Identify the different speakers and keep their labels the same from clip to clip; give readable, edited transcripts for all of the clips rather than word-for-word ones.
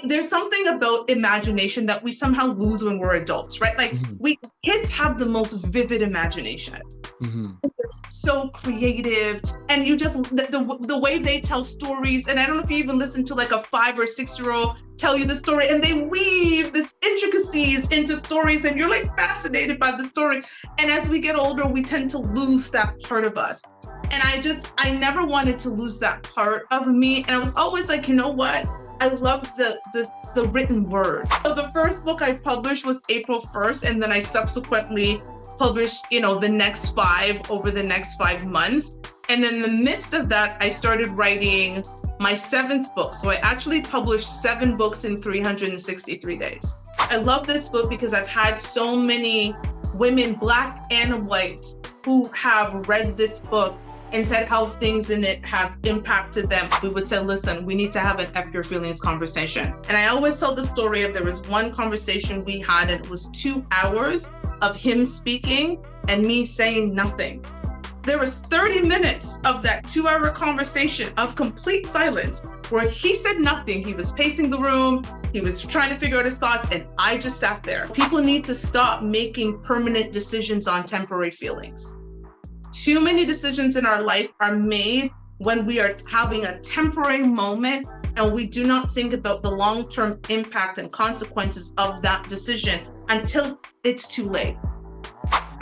Speaker 1: there's something about imagination that we somehow lose when we're adults, right? Like
Speaker 2: Mhm.
Speaker 1: kids have the most vivid imagination.
Speaker 2: Mhm.
Speaker 1: So creative, and you just the way they tell stories. And I don't know if you even listen to like a 5 or 6 year old tell you the story, and they weave this intricacies into stories, and you're like fascinated by the story. And as we get older, we tend to lose that part of us. And I never wanted to lose that part of me. And I was always like, you know what? I love the written word. So the first book I published was April 1st, and then I subsequently published, the next 5 over the next 5 months. And then in the midst of that, I started writing my 7th book. So I actually published 7 books in 363 days. I love this book because I've had so many women, Black and white, who have read this book and said how things in it have impacted them. We would say, listen, we need to have an F your feelings conversation. And I always tell the story of, there was one conversation we had, and it was 2 hours of him speaking and me saying nothing. There was 30 minutes of that 2-hour conversation of complete silence where he said nothing. He was pacing the room. He was trying to figure out his thoughts, and I just sat there. People need to stop making permanent decisions on temporary feelings. Too many decisions in our life are made when we are having a temporary moment, and we do not think about the long-term impact and consequences of that decision until it's too late.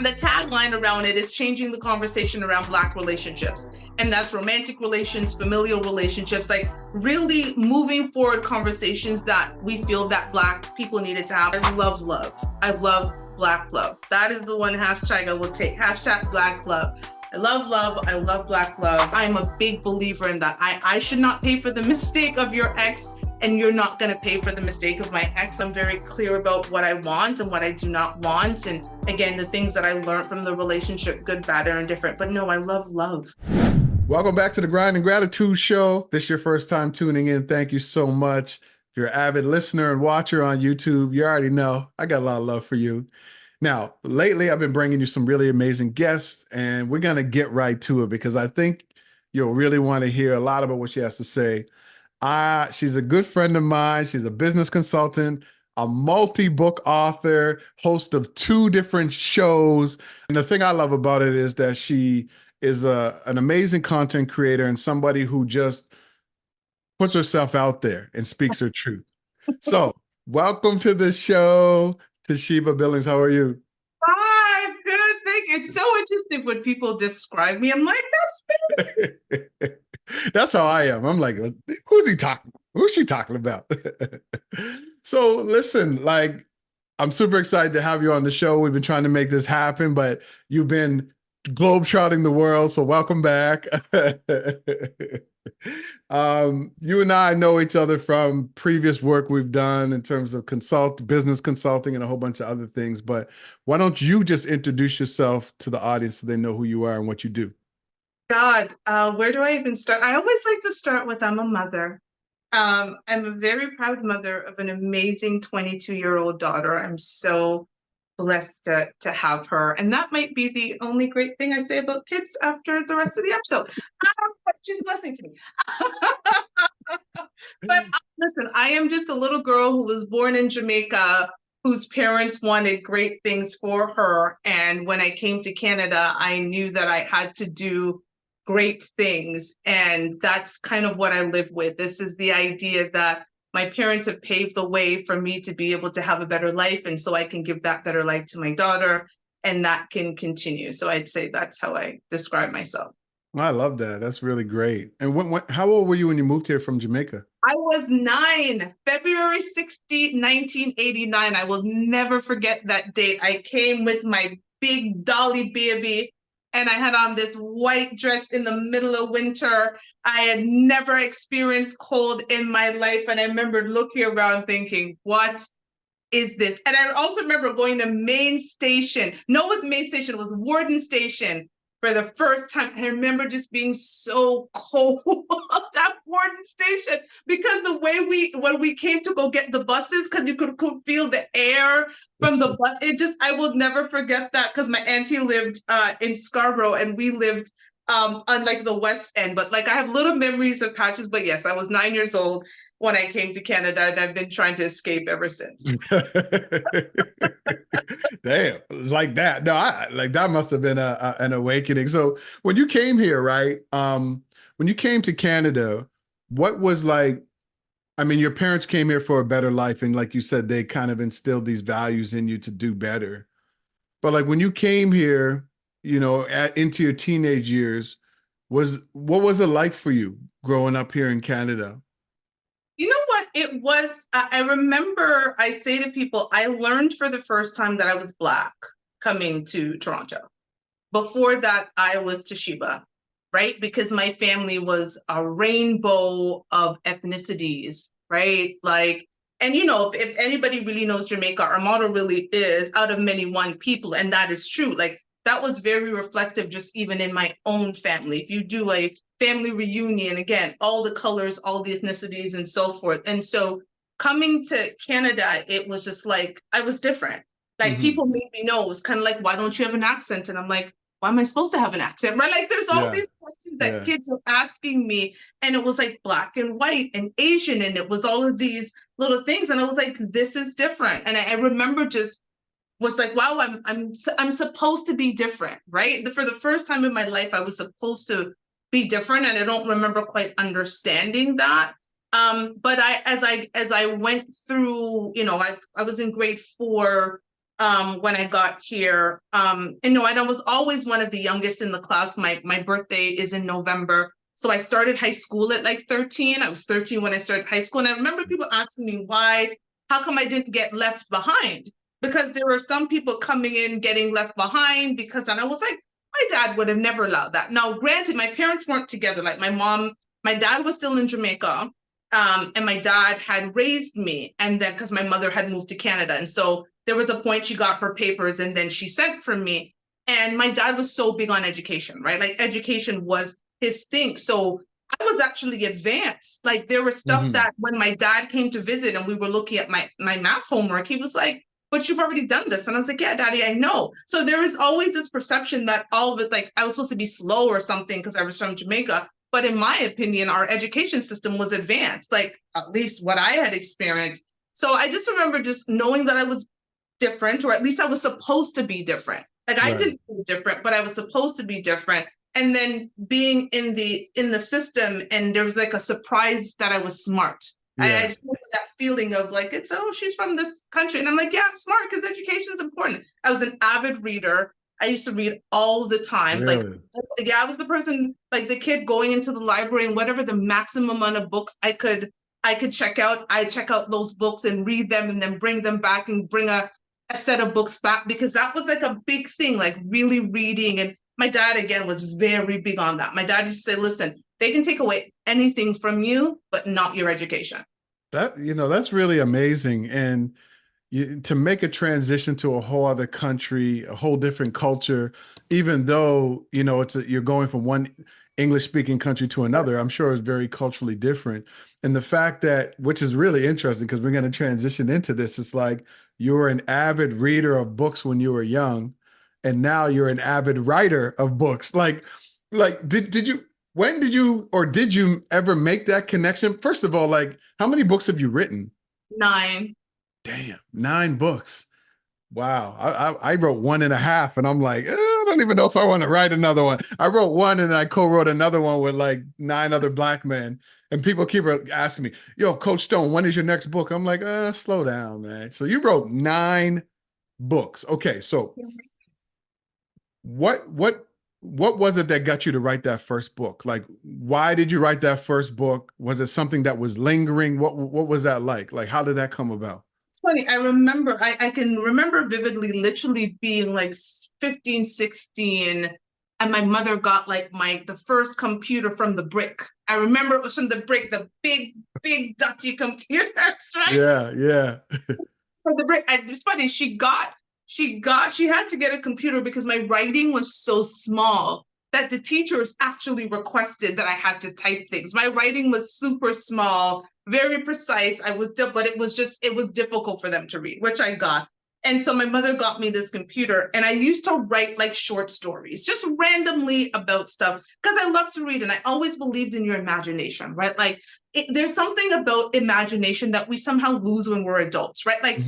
Speaker 1: The tagline around it is changing the conversation around Black relationships. And that's romantic relations, familial relationships, like really moving forward conversations that we feel that Black people needed to have. I love love. I love Black love. That is the one hashtag I will take. Hashtag Black love. I love love. I love Black love. I'm a big believer in that. I should not pay for the mistake of your ex, and you're not going to pay for the mistake of my ex. I'm very clear about what I want and what I do not want. And again, the things that I learned from the relationship, good, bad, or indifferent. But no, I love love.
Speaker 2: Welcome back to the Grind and Gratitude Show. This is your first time tuning in. Thank you so much. If you're an avid listener and watcher on YouTube, you already know I got a lot of love for you. Now, lately, I've been bringing you some really amazing guests, and we're going to get right to it because I think you'll really want to hear a lot about what she has to say. She's a good friend of mine. She's a business consultant, a multi-book author, host of 2 different shows. And the thing I love about it is that she is an amazing content creator and somebody who just puts herself out there and speaks her truth. So welcome to the show, Toshiba Billings. How are you?
Speaker 1: Hi, good. Thank you. It's so interesting when people describe me. I'm like, that's me.
Speaker 2: That's how I am. I'm like, who's he talking? Who's she talking about? So listen, like, I'm super excited to have you on the show. We've been trying to make this happen, but you've been globetrotting the world, so welcome back. You and I know each other from previous work we've done in terms of business consulting and a whole bunch of other things, but why don't you just introduce yourself to the audience so they know who you are and what you do?
Speaker 1: God, where do I even start? I always like to start with, I'm a mother. I'm a very proud mother of an amazing 22-year-old daughter. I'm so blessed to have her. And that might be the only great thing I say about kids after the rest of the episode. But she's a blessing to me. But listen, I am just a little girl who was born in Jamaica, whose parents wanted great things for her. And when I came to Canada, I knew that I had to do great things. And that's kind of what I live with. This is the idea that my parents have paved the way for me to be able to have a better life. And so I can give that better life to my daughter, and that can continue. So I'd say that's how I describe myself.
Speaker 2: I love that. That's really great. And how old were you when you moved here from Jamaica?
Speaker 1: I was 9, February 16, 1989. I will never forget that date. I came with my big dolly baby, and I had on this white dress in the middle of winter. I had never experienced cold in my life. And I remember looking around thinking, what is this? And I also remember going to Main Station. No, it was Main Station. It was Warden Station for the first time. I remember just being so cold at Warden Station, because the way when we came to go get the buses, because you could feel the air from the bus. I will never forget that, because my auntie lived in Scarborough, and we lived on like the West End. But like, I have little memories of patches. But yes, I was 9 years old when I came to Canada, and I've been trying to escape ever since.
Speaker 2: Damn, like that. No, like that must have been an awakening. So when you came here, right? When you came to Canada, what was like, I mean, your parents came here for a better life, and like you said, they kind of instilled these values in you to do better. But like when you came here, into your teenage years, what was it like for you growing up here in Canada?
Speaker 1: You know what? It was, I remember I say to people, I learned for the first time that I was Black coming to Toronto. Before that, I was Toshiba, right? Because my family was a rainbow of ethnicities, right? Like, and if anybody really knows Jamaica, our motto really is out of many, one people. And that is true. Like, that was very reflective, just even in my own family. If you do a family reunion, again, all the colors, all the ethnicities, and so forth. And so coming to Canada, it was just like, I was different. Like,
Speaker 2: Hmm.
Speaker 1: people made me know, it was kind of like, why don't you have an accent? And I'm like, why am I supposed to have an accent? Right? Like, there's all
Speaker 2: Yeah,
Speaker 1: these questions that
Speaker 2: yeah.
Speaker 1: kids are asking me. And it was like Black and white and Asian. And it was all of these little things. And I was like, this is different. And I remember just was like, wow, I'm supposed to be different, right? For the first time in my life, I was supposed to be different. And I don't remember quite understanding that. But as I went through, I was in grade 4 when I got here. And I was always one of the youngest in the class. My birthday is in November. So I started high school at like 13. I was 13 when I started high school. And I remember people asking me how come I didn't get left behind? Because there were some people coming in getting left behind and I was like, my dad would have never allowed that. Now, granted, my parents weren't together. Like my dad was still in Jamaica. And my dad had raised me, and then because my mother had moved to Canada. And so there was a point she got her papers and then she sent for me. And my dad was so big on education, right? Like, education was his thing. So I was actually advanced. Like, there was stuff
Speaker 2: Hmm.
Speaker 1: that when my dad came to visit and we were looking at my math homework, he was like, but you've already done this. And I was like, yeah, Daddy, I know. So there was always this perception that all of it, like, I was supposed to be slow or something because I was from Jamaica. But in my opinion, our education system was advanced, like at least what I had experienced. So I just remember just knowing that I was different, or at least I was supposed to be different. Like, I
Speaker 2: Right.
Speaker 1: didn't feel different, but I was supposed to be different. And then being in the system, and there was like a surprise that I was smart. I
Speaker 2: Yeah.
Speaker 1: just remember that feeling of like, she's from this country. And I'm like, yeah, I'm smart because education's important. I was an avid reader. I used to read all the time. Like,
Speaker 2: Really?
Speaker 1: yeah, I was the person, like the kid going into the library, and whatever the maximum amount of books I could check out, I check out those books and read them and then bring them back and bring a set of books back, because that was like a big thing, like really reading. And my dad, again, was very big on that. My dad used to say, listen, they can take away anything from you, but not your education.
Speaker 2: That's really amazing. And to make a transition to a whole other country, a whole different culture, even though, you're going from one English speaking country to another, I'm sure it's very culturally different. And the fact that, which is really interesting because we're going to transition into this, it's like you were an avid reader of books when you were young, and now you're an avid writer of books. Like did you, when did you, or did you ever make that connection? First of all, like, how many books have you written?
Speaker 1: 9.
Speaker 2: Damn, 9 books. Wow. I wrote one and a half, and I'm like, I don't even know if I want to write another one. I wrote one and I co-wrote another one with like 9 other Black men. And people keep asking me, yo, Coach Stone, when is your next book? I'm like, slow down, man. So you wrote 9 books. Okay, so what what what was it that got you to write that first book? Like, why did you write that first book? Was it something that was lingering? What was that like? Like, how did that come about?
Speaker 1: It's funny. I can remember vividly, literally being like 15, 16, and my mother got like the first computer from the Brick. I remember it was from the Brick, the big, big dirty computers, right?
Speaker 2: Yeah, yeah.
Speaker 1: From the Brick. And it's funny, she had to get a computer because my writing was so small that the teachers actually requested that I had to type things. My writing was super small, very precise. But it was difficult for them to read, which I got. And so my mother got me this computer, and I used to write like short stories, just randomly about stuff, because I love to read, and I always believed in your imagination, right? Like, there's something about imagination that we somehow lose when we're adults, right? Like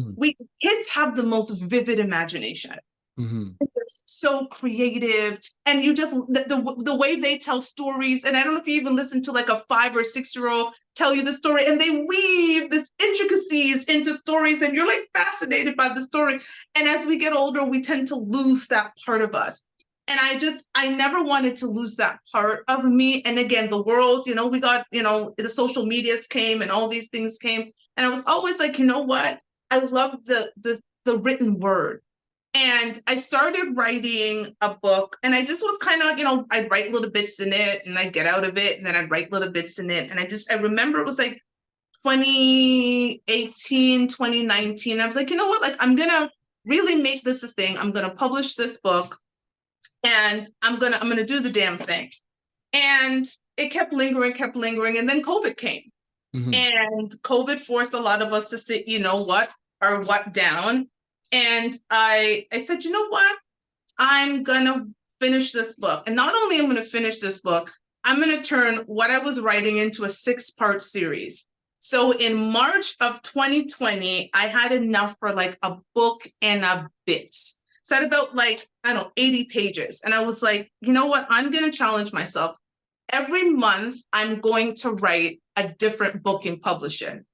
Speaker 1: kids have the most vivid imagination. They're so creative, and you just the way they tell stories. And I don't know if you even listen to like a 5 or 6-year-old tell you the story, and they weave this intricacies into stories, and you're like fascinated by the story. And as we get older, we tend to lose that part of us. And I never wanted to lose that part of me. And again, the world, we got, the social medias came and all these things came. And I was always like, you know what? I love the written word. And I started writing a book, and I just was kind of, I'd write little bits in it and I'd get out of it, and then I'd write little bits in it. And I remember it was like 2018, 2019. I was like, you know what? Like, I'm going to really make this a thing. I'm going to publish this book, and I'm going to do the damn thing. And it kept lingering. And then COVID came. And COVID forced a lot of us to sit, what down. And I said, you know what? I'm going to finish this book. And not only am I going to finish this book, I'm going to turn what I was writing into a 6-part series. So in March of 2020, I had enough for like a book and a bit. So I had about 80 pages. And I was like, you know what? I'm going to challenge myself. Every month, I'm going to write a different book and publish it.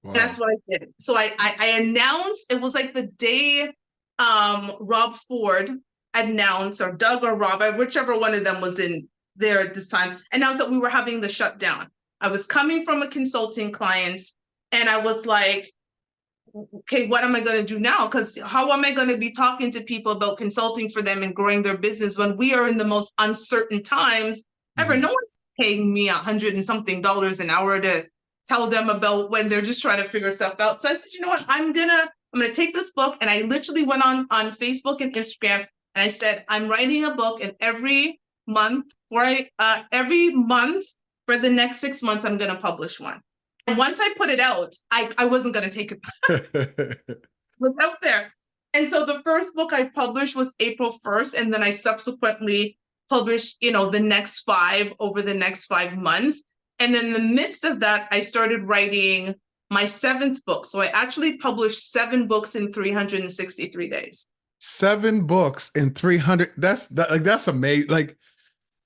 Speaker 1: Wow. That's what I did. So I announced, it was like the day Rob Ford announced, or Doug or Rob, whichever one of them was in there at this time, announced that we were having the shutdown. I was coming from a consulting client, and I was like, okay, what am I going to do now? Because how am I going to be talking to people about consulting for them and growing their business when we are in the most uncertain times ever? No one's paying me $100 and something an hour to tell them about when they're just trying to figure stuff out. So I said, you know what, I'm gonna take this book. And I literally went on Facebook and Instagram, and I said, I'm writing a book, and every month for the next 6 months, I'm gonna publish one. And once I put it out, I wasn't gonna take it back. It was out there. And so the first book I published was April 1st, and then I subsequently published, the next 5 over the next 5 months. And then in the midst of that, I started writing my 7th book. So I actually published 7 books in 363 days.
Speaker 2: 7 books in 300. That's amazing. Like,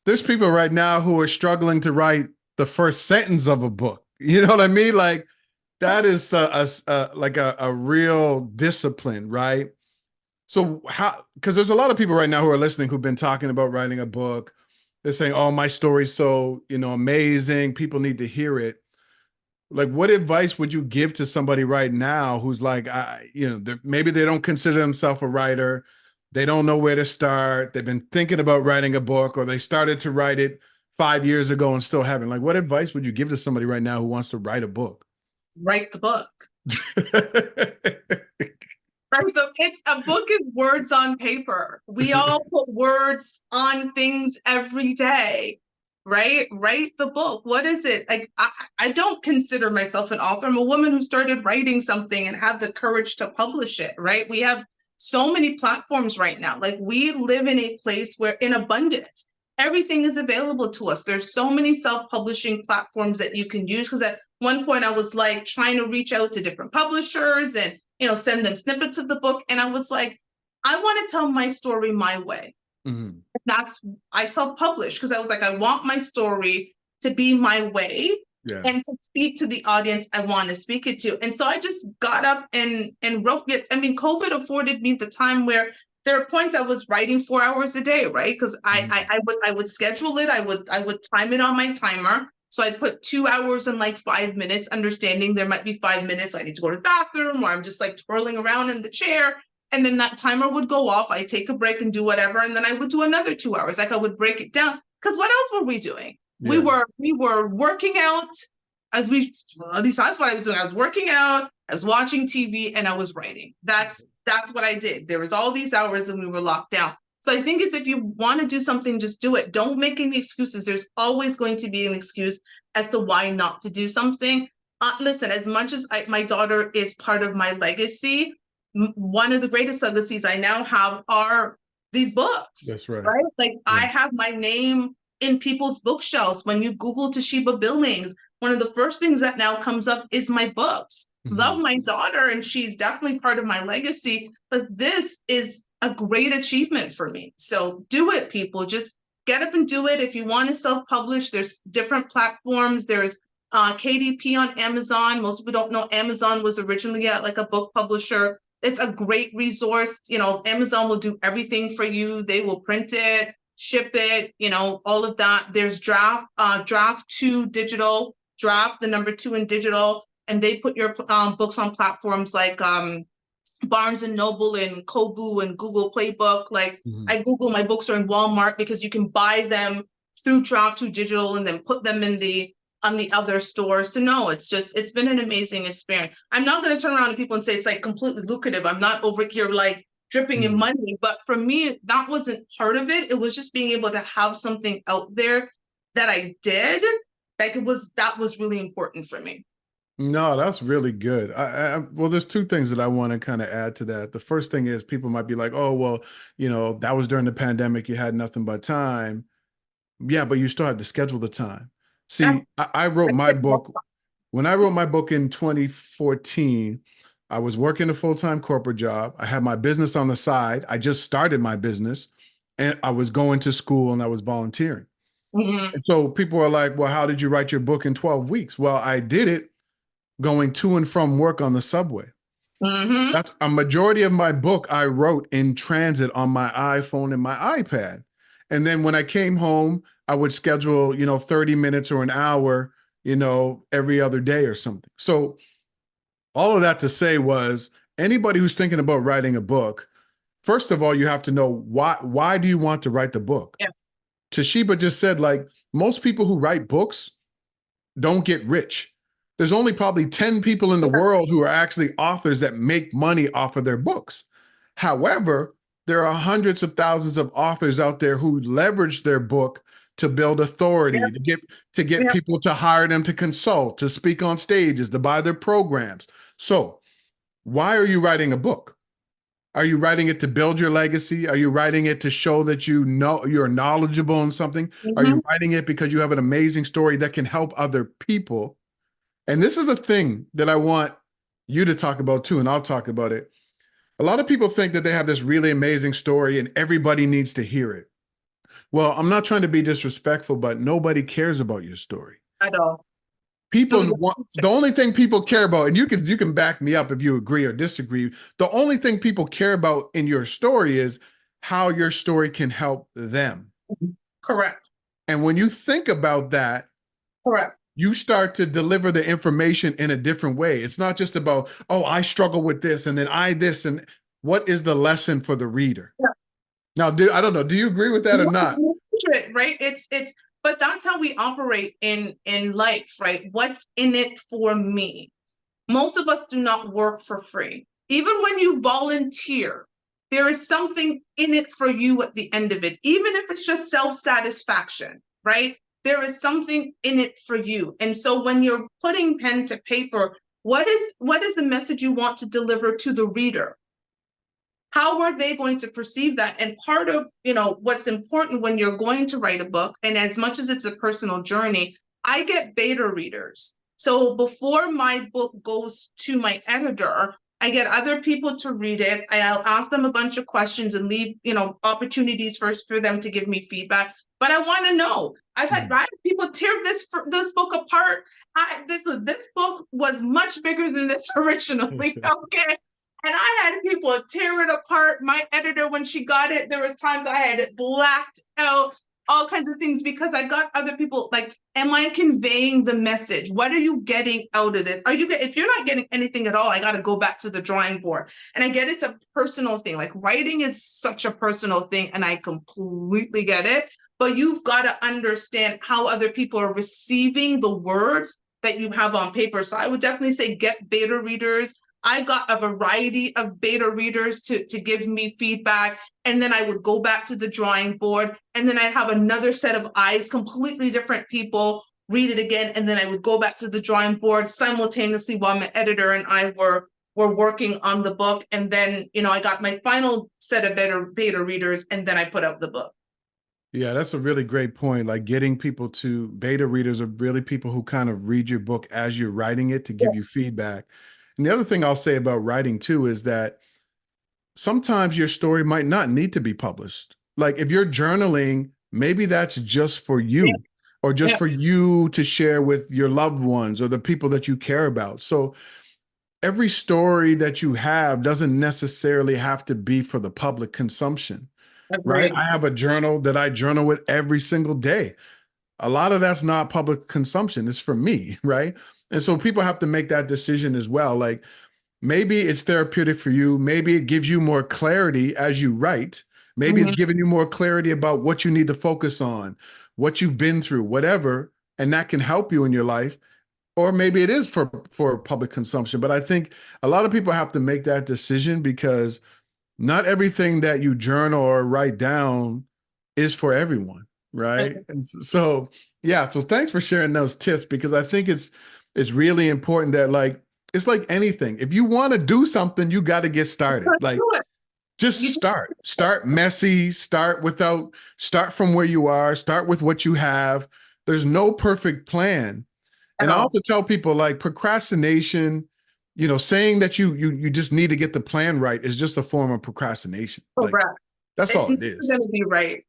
Speaker 2: there's people right now who are struggling to write the first sentence of a book. You know what I mean? Like, that is a real discipline, right? So because there's a lot of people right now who are listening who've been talking about writing a book. They're saying, oh, my story's so, amazing. People need to hear it. Like, what advice would you give to somebody right now who's like, maybe they don't consider themselves a writer. They don't know where to start. They've been thinking about writing a book, or they started to write it 5 years ago and still haven't. Like, what advice would you give to somebody right now who wants to write a book?
Speaker 1: Write the book. Right? So a book is words on paper. We all put words on things every day, right? Write the book. What is it? Like, I don't consider myself an author. I'm a woman who started writing something and had the courage to publish it, right? We have so many platforms right now. Like, we live in a place where in abundance, everything is available to us. There's so many self-publishing platforms that you can use. Because at one point I was like trying to reach out to different publishers and send them snippets of the book. And I was like, I want to tell my story my way. I self-published because I was like, I want my story to be my way and to speak to the audience I want to speak it to. And so I just got up and wrote it. I mean, COVID afforded me the time where there are points I was writing 4 hours a day, right? Because I would schedule it. I would time it on my timer. So I'd put 2 hours and 5 minutes, understanding there might be 5 minutes. So I need to go to the bathroom, or I'm just twirling around in the chair. And then that timer would go off. I'd take a break and do whatever. And then I would do another 2 hours. I would break it down. Because what else were we doing? Yeah. We were working out, at least that's what I was doing. I was working out, I was watching TV, and I was writing. That's what I did. There was all these hours and we were locked down. So I think it's, if you want to do something, just do it. Don't make any excuses. There's always going to be an excuse as to why not to do something. Listen, as much as my daughter is part of my legacy, one of the greatest legacies I now have are these books.
Speaker 2: That's right.
Speaker 1: Right? I have my name in people's bookshelves. When you Google Toshiba Billings, one of the first things that now comes up is my books. Love my daughter, and she's definitely part of my legacy, but this is a great achievement for me. So do it, people. Just get up and do it. If you want to self-publish, there's different platforms. There's KDP on Amazon. Most people don't know Amazon was originally like a book publisher. It's a great resource. You know, Amazon will do everything for you. They will print it, ship it, you know, all of that. There's Draft 2 digital, Draft, the number 2 in digital, and they put your books on platforms like Barnes and Noble and Kobo and Google Playbook. Like I Google my books are in Walmart because you can buy them through Draft 2 digital and then put them in on the other store. So no, it's been an amazing experience. I'm not going to turn around to people and say it's like completely lucrative. I'm not over here like dripping in money, but for me, that wasn't part of it. It was just being able to have something out there that I did. Like that was really important for me.
Speaker 2: No, that's really good. Well, there's two things that I want to kind of add to that. The first thing is people might be like, oh, well, you know, that was during the pandemic. You had nothing but time. Yeah, but you still had to schedule the time. See, I wrote my book. When I wrote my book in 2014, I was working a full-time corporate job. I had my business on the side. I just started my business and I was going to school and I was volunteering. And so people are like, well, how did you write your book in 12 weeks? Well, I did it going to and from work on the subway. That's a majority of my book I wrote in transit on my iPhone and my iPad. And then when I came home, I would schedule, you know, 30 minutes or an hour, you know, every other day or something. So all of that to say was anybody who's thinking about writing a book, first of all, you have to know why do you want to write the book?
Speaker 1: Yeah.
Speaker 2: Toshiba just said, like, most people who write books don't get rich. There's only probably 10 people in the world who are actually authors that make money off of their books. However, there are hundreds of thousands of authors out there who leverage their book to build authority, to get people to hire them to consult, to speak on stages, to buy their programs. So why are you writing a book? Are you writing it to build your legacy? Are you writing it to show that you know you're knowledgeable in something? Are you writing it because you have an amazing story that can help other people? And this is a thing that I want you to talk about too, and I'll talk about it. A lot of people think that they have this really amazing story and everybody needs to hear it. Well, I'm not trying to be disrespectful, but nobody cares about your story.
Speaker 1: At all.
Speaker 2: The only thing people care about, and you can back me up if you agree or disagree, the only thing people care about in your story is how your story can help them.
Speaker 1: Correct.
Speaker 2: And when you think about that,
Speaker 1: correct,
Speaker 2: you start to deliver the information in a different way. It's not just about, oh, I struggle with this and then this, and what is the lesson for the reader?
Speaker 1: Yeah.
Speaker 2: Now, I don't know, do you agree with that or not?
Speaker 1: Right. But that's how we operate in life, right? What's in it for me? Most of us do not work for free. Even when you volunteer, there is something in it for you at the end of it, even if it's just self-satisfaction, right? There is something in it for you. And so when you're putting pen to paper, what is the message you want to deliver to the reader? How are they going to perceive that? And part of, what's important when you're going to write a book, and as much as it's a personal journey, I get beta readers. So before my book goes to my editor, I get other people to read it. I'll ask them a bunch of questions and leave, opportunities first for them to give me feedback. But I want to know. I've had people tear this book apart. This book was much bigger than this originally. Okay. And I had people tear it apart. My editor, when she got it, there was times I had it blacked out, all kinds of things, because I got other people like, am I conveying the message? What are you getting out of this? If you're not getting anything at all, I got to go back to the drawing board. And I get it's a personal thing. Like writing is such a personal thing, and I completely get it. But you've got to understand how other people are receiving the words that you have on paper. So I would definitely say get beta readers. I got a variety of beta readers to give me feedback. And then I would go back to the drawing board, and then I'd have another set of eyes, completely different people, read it again. And then I would go back to the drawing board simultaneously while my editor and I were working on the book. And then, I got my final set of beta readers, and then I put out the book.
Speaker 2: Yeah, that's a really great point. Like getting people to beta readers are really people who kind of read your book as you're writing it to
Speaker 1: Yeah.
Speaker 2: give you feedback. And the other thing I'll say about writing too is that sometimes your story might not need to be published. Like if you're journaling, maybe that's just for
Speaker 1: Yeah.
Speaker 2: you or just
Speaker 1: Yeah.
Speaker 2: for you to share with your loved ones or the people that you care about. So every story that you have doesn't necessarily have to be for the public consumption, right?
Speaker 1: Agreed.
Speaker 2: I have a journal that I journal with every single day. A lot of that's not public consumption. It's for me, right? And so people have to make that decision as well. Like maybe it's therapeutic for you. Maybe it gives you more clarity as you write. Maybe it's
Speaker 1: Mhm.
Speaker 2: giving you more clarity about what you need to focus on, what you've been through, whatever, and that can help you in your life. Or maybe it is for public consumption. But I think a lot of people have to make that decision because not everything that you journal or write down is for everyone, right? And so, yeah, so thanks for sharing those tips because I think it's really important that like it's like anything. If you want to do something, you got to get started.
Speaker 1: Let's
Speaker 2: Like
Speaker 1: do it.
Speaker 2: just
Speaker 1: You just
Speaker 2: start. Start messy, start from where you are, start with what you have. There's no perfect plan.
Speaker 1: at
Speaker 2: And I
Speaker 1: all.
Speaker 2: also tell people like procrastination, saying that you just need to get the plan right is just a form of procrastination. Like
Speaker 1: Correct.
Speaker 2: that's
Speaker 1: It's
Speaker 2: all
Speaker 1: never
Speaker 2: it is.
Speaker 1: going to be right.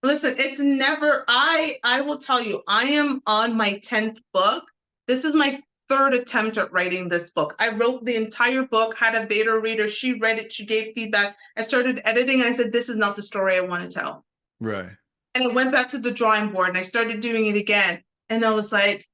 Speaker 1: Listen, it's never, I will tell you, I am on my 10th book. This is my third attempt at writing this book. I wrote the entire book, had a beta reader. She read it, she gave feedback. I started editing and I said, this is not the story I want to tell.
Speaker 2: Right.
Speaker 1: And I went back to the drawing board and I started doing it again. And I was like,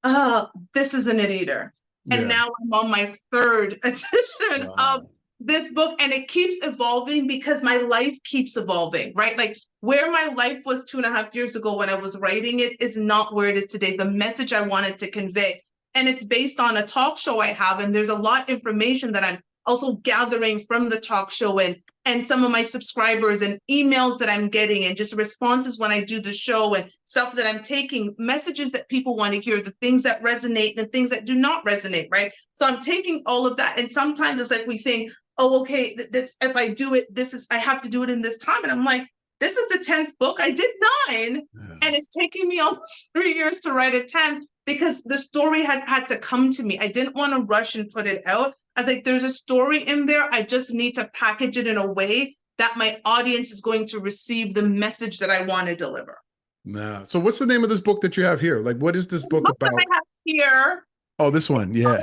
Speaker 1: oh, this isn't it either. And
Speaker 2: Yeah.
Speaker 1: now I'm on my third edition of
Speaker 2: Wow.
Speaker 1: this book, and it keeps evolving because my life keeps evolving, right? Like where my life was 2.5 years ago when I was writing it is not where it is today. The message I wanted to convey. And it's based on a talk show I have, and there's a lot of information that I'm also gathering from the talk show and some of my subscribers and emails that I'm getting and just responses when I do the show and stuff that I'm taking, messages that people want to hear, the things that resonate, the things that do not resonate, right? So I'm taking all of that. And sometimes it's like we think, oh, okay, this, if I do it, I have to do it in this time. And I'm like, this is the 10th book. I did 9.
Speaker 2: Yeah.
Speaker 1: And it's taking me almost 3 years to write a 10 because the story had to come to me. I didn't want to rush and put it out. I was like, there's a story in there. I just need to package it in a way that my audience is going to receive the message that I want to deliver.
Speaker 2: Nah. So what's the name of this book that you have here? Like what is this
Speaker 1: The
Speaker 2: book
Speaker 1: book that
Speaker 2: about?
Speaker 1: I have here,
Speaker 2: Oh, this one. Yeah.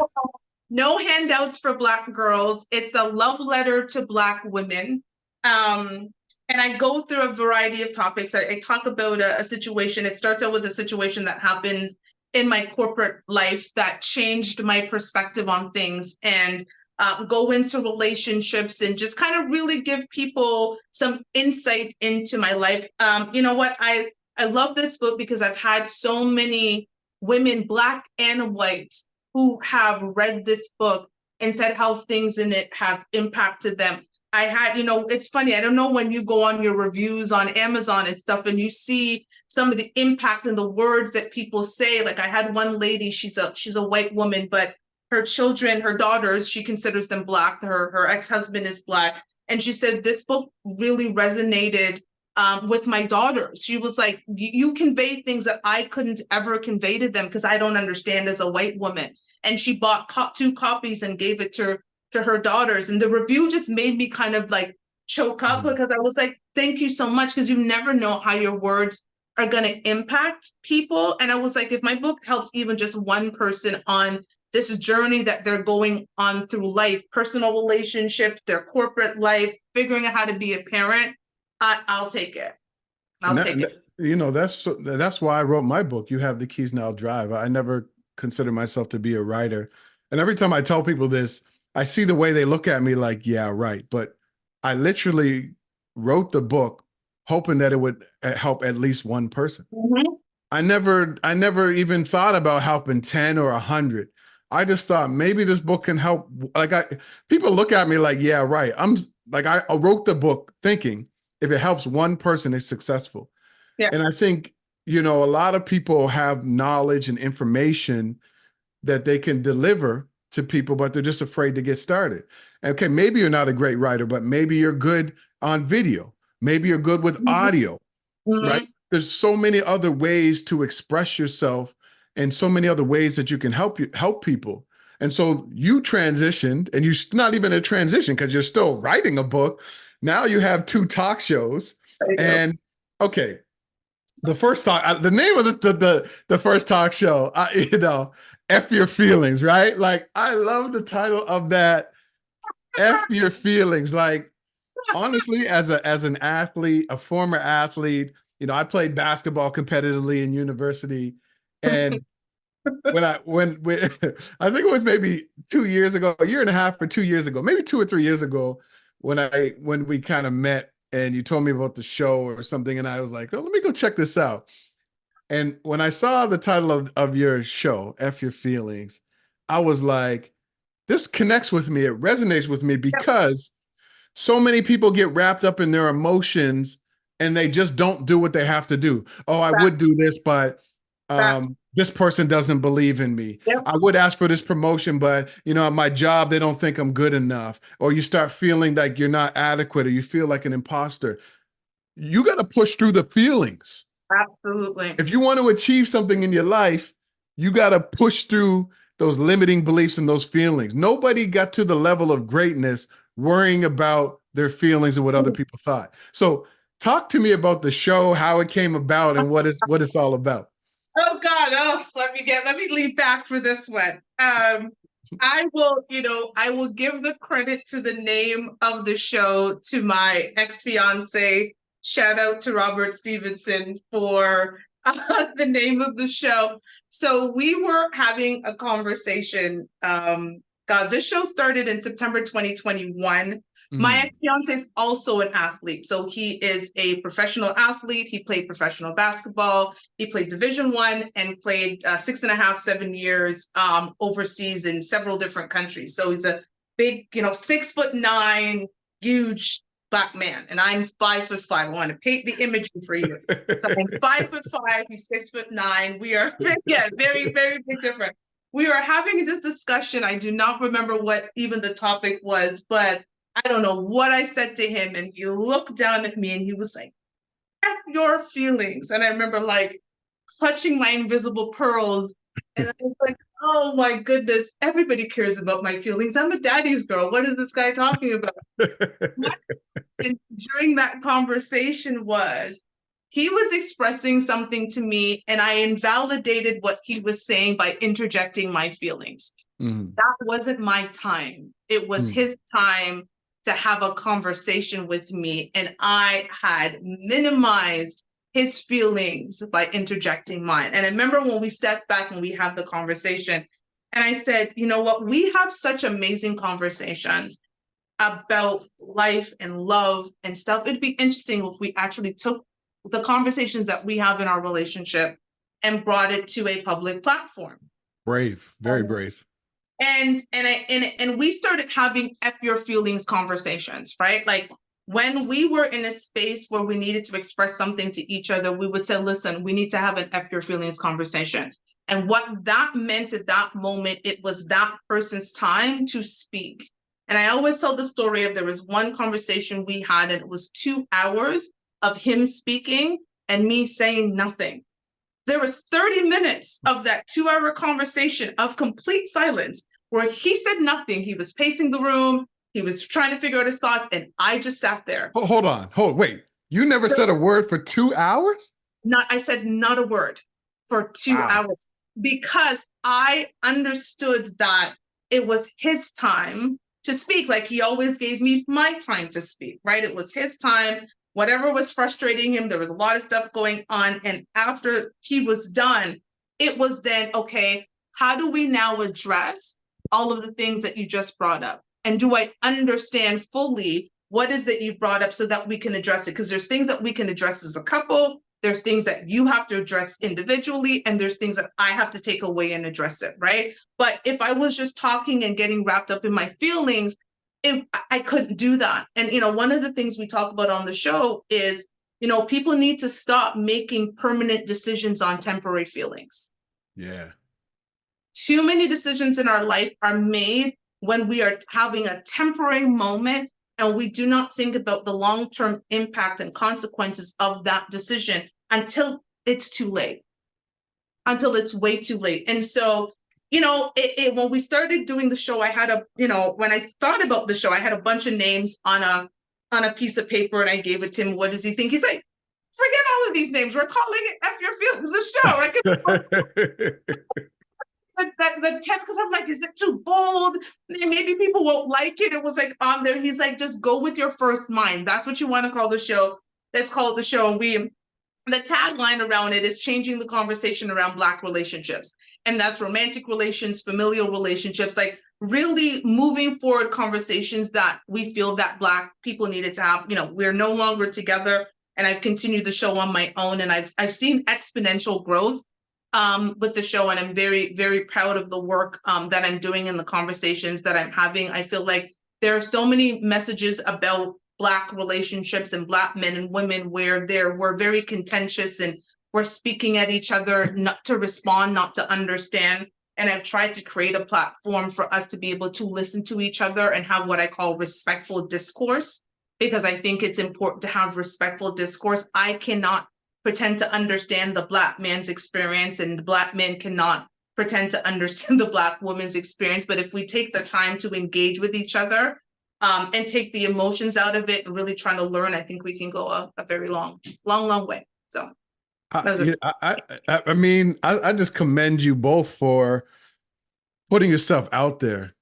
Speaker 1: No Handouts for Black Girls. It's a love letter to Black women. And I go through a variety of topics. I talk about a situation. It starts out with a situation that happened in my corporate life that changed my perspective on things, and go into relationships and just kind of really give people some insight into my life. You know what? I love this book because I've had so many women, Black and white, who have read this book and said how things in it have impacted them. I had, it's funny. I don't know when you go on your reviews on Amazon and stuff and you see some of the impact and the words that people say. Like I had one lady, she's a white woman, but her children, her daughters, she considers them Black. Her ex-husband is Black. And she said, this book really resonated with my daughters. She was like, you convey things that I couldn't ever convey to them because I don't understand as a white woman. And she bought 2 copies and gave it to her daughters. And the review just made me kind of like choke up because I was like, thank you so much, because you never know how your words are going to impact people. And I was like, if my book helps even just one person on this journey that they're going on through life, personal relationships, their corporate life, figuring out how to be a parent, I'll take it.
Speaker 2: And
Speaker 1: I'll take it.
Speaker 2: that's why I wrote my book. You have the keys now, drive. I never considered myself to be a writer. And every time I tell people this, I see the way they look at me like, yeah, right. But I literally wrote the book hoping that it would help at least one person.
Speaker 1: Mhm.
Speaker 2: I never even thought about helping 10 or 100. I just thought maybe this book can help. People look at me like, yeah, right. I'm like, I wrote the book thinking if it helps one person, it's successful.
Speaker 1: Yeah.
Speaker 2: And I think, a lot of people have knowledge and information that they can deliver to people, but they're just afraid to get started. Okay, maybe you're not a great writer, but maybe you're good on video. Maybe you're good with
Speaker 1: Mhm.
Speaker 2: audio. right?
Speaker 1: Mhm.
Speaker 2: There's so many other ways to express yourself and so many other ways that you can help people. And so you transitioned, and you're not even a transition because you're still writing a book. Now you have two talk shows.
Speaker 1: There you go.
Speaker 2: And okay, the first talk, the name of the first talk show, F Your Feelings, right? Like, I love the title of that, F Your Feelings. Like, honestly, as an athlete, a former athlete, I played basketball competitively in university, and when I think it was maybe 2 years ago, a year and a half or 2 years ago, maybe 2 or 3 years ago, when we kind of met and you told me about the show or something, and I was like, oh, let me go check this out. And when I saw the title of your show, F Your Feelings, I was like, this connects with me. It resonates with me
Speaker 1: Yep.
Speaker 2: because so many people get wrapped up in their emotions and they just don't do what they have to do. Oh, I
Speaker 1: That,
Speaker 2: would do this, but
Speaker 1: that,
Speaker 2: this person doesn't believe in me.
Speaker 1: yep.
Speaker 2: I would ask for this promotion, but at my job, they don't think I'm good enough. Or you start feeling like you're not adequate, or you feel like an imposter. You got to push through the feelings.
Speaker 1: Absolutely.
Speaker 2: If you want to achieve something in your life, you got to push through those limiting beliefs and those feelings. Nobody got to the level of greatness worrying about their feelings and what other people thought. So talk to me about the show, how it came about, and what it's all about.
Speaker 1: Oh God, oh, let me lean back for this one. I will give the credit to the name of the show to my ex-fiance. Shout out to Robert Stevenson for the name of the show. So we were having a conversation. God, this show started in September 2021. My
Speaker 2: Mm,
Speaker 1: ex-fiance is also an athlete. So he is a professional athlete. He played professional basketball. He played Division 1 and played 6.5, 7 years overseas in several different countries. So he's a big, 6'9", huge black man, and I'm 5'5". I want to paint the imagery for you. So I'm 5'5". He's 6'9". We are, yeah, very, very big difference. We were having this discussion. I do not remember what even the topic was, but I don't know what I said to him, and he looked down at me and he was like, F your feelings. And I remember like clutching my invisible pearls. And I was like, oh my goodness, everybody cares about my feelings. I'm a daddy's girl. What is this guy talking about? What happened during that conversation was he was expressing something to me, and I invalidated what he was saying by interjecting my feelings.
Speaker 2: mm,
Speaker 1: That wasn't my time. It was
Speaker 2: mm.
Speaker 1: his time to have a conversation with me, and I had minimized his feelings by interjecting mine. And I remember when we stepped back and we had the conversation, and I said, you know what? We have such amazing conversations about life and love and stuff. It'd be interesting if we actually took the conversations that we have in our relationship and brought it to a public platform.
Speaker 2: Brave, very brave.
Speaker 1: And we started having F your feelings conversations, right? Like when we were in a space where we needed to express something to each other, we would say, listen, we need to have an F your feelings conversation. And what that meant at that moment, it was that person's time to speak. And I always tell the story of there was one conversation we had, and it was 2 hours of him speaking and me saying nothing. There was 30 minutes of that 2 hour conversation of complete silence where he said nothing. He was pacing the room. He was trying to figure out his thoughts. And I just sat there.
Speaker 2: Hold on. Wait. You never said a word for 2 hours?
Speaker 1: I said not a word for two
Speaker 2: Wow.
Speaker 1: hours because I understood that it was his time to speak. Like he always gave me my time to speak, right? It was his time. Whatever was frustrating him, there was a lot of stuff going on. And after he was done, it was then, okay, how do we now address all of the things that you just brought up? And do I understand fully what is that you've brought up so that we can address it? Because there's things that we can address as a couple. There's things that you have to address individually, and there's things that I have to take away and address it, right? But if I was just talking and getting wrapped up in my feelings, I couldn't do that. And, one of the things we talk about on the show is, people need to stop making permanent decisions on temporary feelings.
Speaker 2: Yeah.
Speaker 1: Too many decisions in our life are made when we are having a temporary moment and we do not think about the long-term impact and consequences of that decision until it's too late, until it's way too late. And so, when we started doing the show, I had when I thought about the show, I had a bunch of names on a piece of paper, and I gave it to him. What does he think? He's like, forget all of these names. We're calling it F Your Feelings, the show. The test, because I'm like, is it too bold? Maybe people won't like it. It was like on there. He's like, just go with your first mind. That's what you want to call the show. Let's call it the show. And the tagline around it is changing the conversation around Black relationships. And that's romantic relations, familial relationships, like really moving forward conversations that we feel that Black people needed to have. We're no longer together. And I've continued the show on my own, and I've seen exponential growth with the show, and I'm very, very proud of the work that I'm doing and the conversations that I'm having. I feel like there are so many messages about Black relationships and Black men and women where we're very contentious and we're speaking at each other, not to respond, not to understand. And I've tried to create a platform for us to be able to listen to each other and have what I call respectful discourse, because I think it's important to have respectful discourse. I cannot pretend to understand the Black man's experience, and the Black men cannot pretend to understand the Black woman's experience. But if we take the time to engage with each other and take the emotions out of it and really trying to learn, I think we can go a very long way. So
Speaker 2: I mean, I just commend you both for putting yourself out there.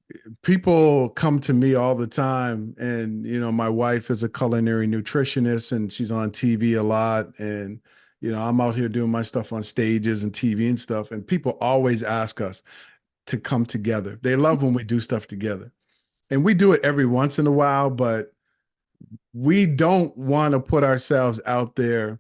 Speaker 2: People come to me all the time, and my wife is a culinary nutritionist, and she's on TV a lot, and I'm out here doing my stuff on stages and TV and stuff, and people always ask us to come together. They love when we do stuff together, and we do it every once in a while, but we don't want to put ourselves out there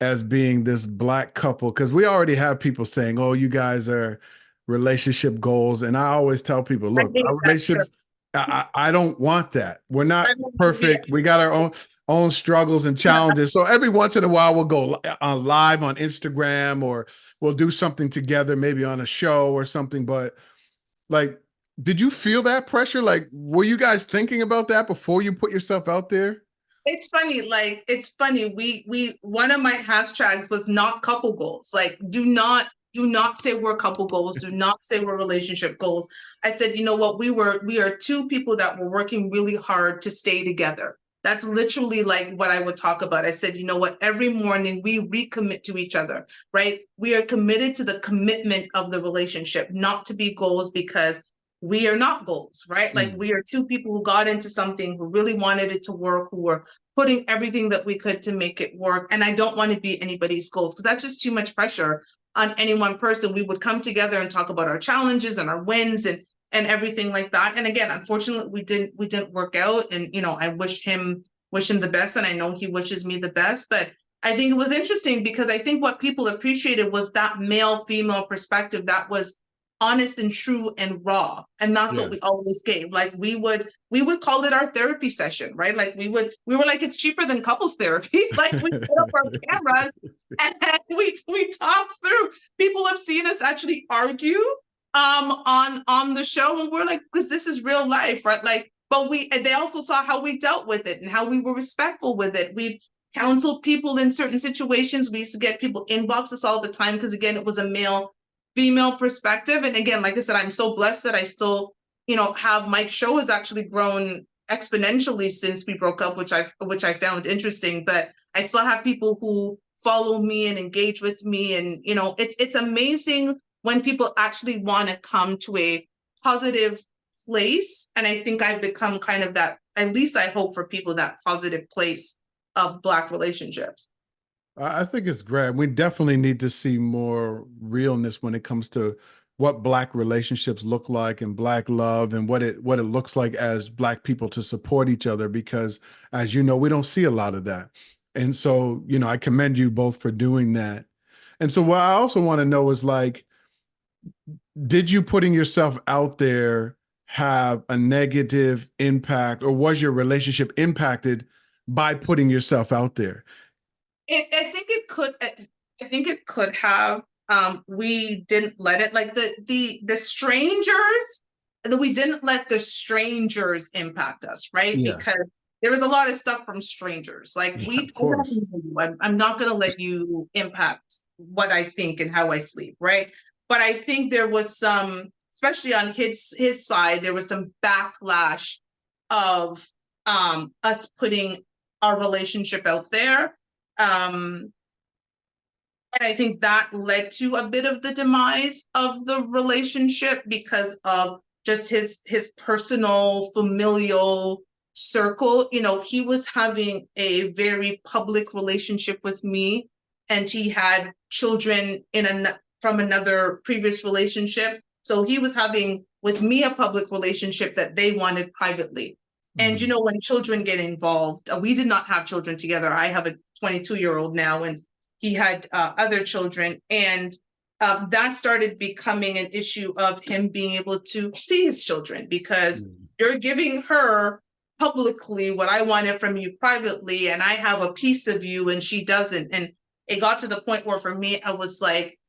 Speaker 2: as being this Black couple, because we already have people saying, oh, you guys are relationship goals. And I always tell people, look, our relationships, I don't want that. We're not perfect. We got our own struggles and challenges. So every once in a while we'll go on live on Instagram, or we'll do something together, maybe on a show or something. But like, did you feel that pressure? Like, were you guys thinking about that before you put yourself out there?
Speaker 1: It's funny. We one of my hashtags was not couple goals. Like, do not say we're couple goals. Do not say we're relationship goals. I said, you know what? We are two people that were working really hard to stay together. That's literally like what I would talk about. I said, you know what? Every morning we recommit to each other, right? We are committed to the commitment of the relationship, not to be goals, because we are not goals, right? Like, we are two people who got into something, who really wanted it to work, who were putting everything that we could to make it work. And I don't want to be anybody's goals, because that's just too much pressure on any one person. We would come together and talk about our challenges and our wins and everything like that. And again, unfortunately, we didn't work out. And I wish him the best, and I know he wishes me the best. But I think it was interesting, because I think what people appreciated was that male-female perspective that was honest and true and raw. And that's what we always gave. Like, we would call it our therapy session, right? Like, we were like, it's cheaper than couples therapy. Like, we put up our cameras and we talk through. People have seen us actually argue on the show, and we're like, because this is real life, right? Like, but they also saw how we dealt with it and how we were respectful with it. We've counseled people in certain situations. We used to get people inbox us all the time, because again, it was a male-female perspective. And again, like I said, I'm so blessed that I still, have my show has actually grown exponentially since we broke up, which I found interesting. But I still have people who follow me and engage with me, and it's amazing when people actually want to come to a positive place. And I think I've become kind of that, at least I hope for people, that positive place of Black relationships.
Speaker 2: I think it's great. We definitely need to see more realness when it comes to what Black relationships look like, and Black love, and what it looks like as Black people to support each other, because as you know, we don't see a lot of that. And so, I commend you both for doing that. And so what I also want to know is, like, did you putting yourself out there have a negative impact, or was your relationship impacted by putting yourself out there?
Speaker 1: I think it could. I think it could have. We didn't let it, like, the strangers that we didn't let the strangers impact us, right?
Speaker 2: Yeah.
Speaker 1: Because there was a lot of stuff from strangers. Like
Speaker 2: Yeah,
Speaker 1: we,
Speaker 2: of course.
Speaker 1: I'm not going to let you impact what I think and how I sleep, right? But I think there was some, especially on his side, there was some backlash of us putting our relationship out there. And I think that led to a bit of the demise of the relationship because of just his personal familial circle. You know, he was having a very public relationship with me, and he had children from another previous relationship. So he was having with me a public relationship that they wanted privately. And you know, when children get involved, we did not have children together. I have a 22-year-old now, and he had other children, and that started becoming an issue of him being able to see his children, because you're giving her publicly what I wanted from you privately, and I have a piece of you and she doesn't. And it got to the point where for me, I was like,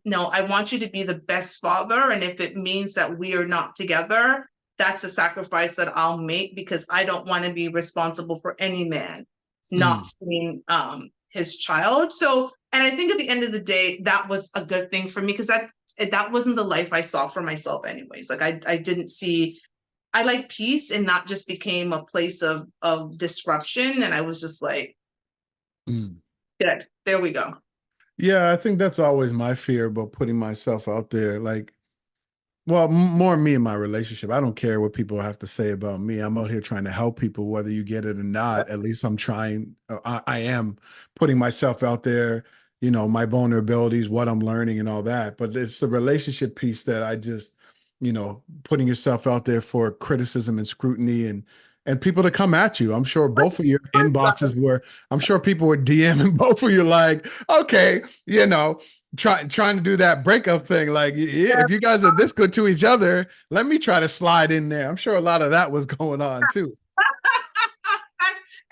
Speaker 1: no, I want you to be the best father, and if it means that we are not together, that's a sacrifice that I'll make, because I don't want to be responsible for any man not seeing his child. So, and I think at the end of the day, that was a good thing for me, because that wasn't the life I saw for myself anyways. Like I didn't see, I like peace, and that just became a place of disruption. And I was just like, good, there we go.
Speaker 2: Yeah, I think that's always my fear about putting myself out there. Like, well, more me and my relationship. I don't care what people have to say about me. I'm out here trying to help people, whether you get it or not. At least I'm trying. I am putting myself out there, you know, my vulnerabilities, what I'm learning and all that. But it's the relationship piece that I just, you know, putting yourself out there for criticism and scrutiny and people to come at you. I'm sure both of your inboxes were, I'm sure people were DMing both of you like, okay, you know, trying to do that breakup thing. Like, yeah, if you guys are this good to each other, let me try to slide in there. I'm sure a lot of that was going on too.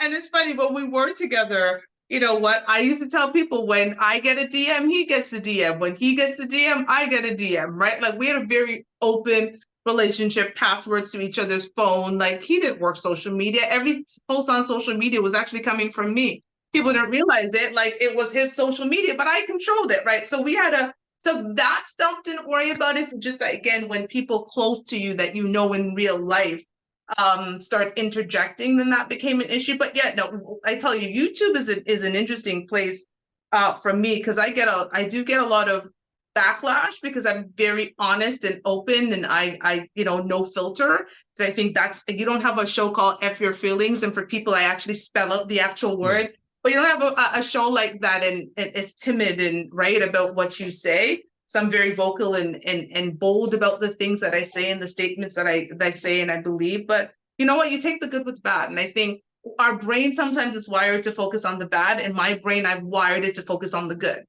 Speaker 1: And it's funny, when we were together, you know what? I used to tell people, when I get a DM, he gets a DM. When he gets a DM, I get a DM, right? Like we had a very open relationship, passwords to each other's phone. Like he didn't work social media. Every post on social media was actually coming from me. People didn't realize it. Like it was his social media, but I controlled it, right? So we had so that stuff, didn't worry about it. So just again, when people close to you that you know in real life start interjecting, then that became an issue. But yeah, no, I tell you, YouTube is an interesting place for me, because I do get a lot of backlash, because I'm very honest and open, and I you know, no filter. So I think you don't have a show called F Your Feelings, and for people, I actually spell out the actual word. But you don't have a show like that, and it's timid and right about what you say. So I'm very vocal and bold about the things that I say and the statements that I say and I believe. But you know what? You take the good with bad. And I think our brain sometimes is wired to focus on the bad. And my brain, I've wired it to focus on the good.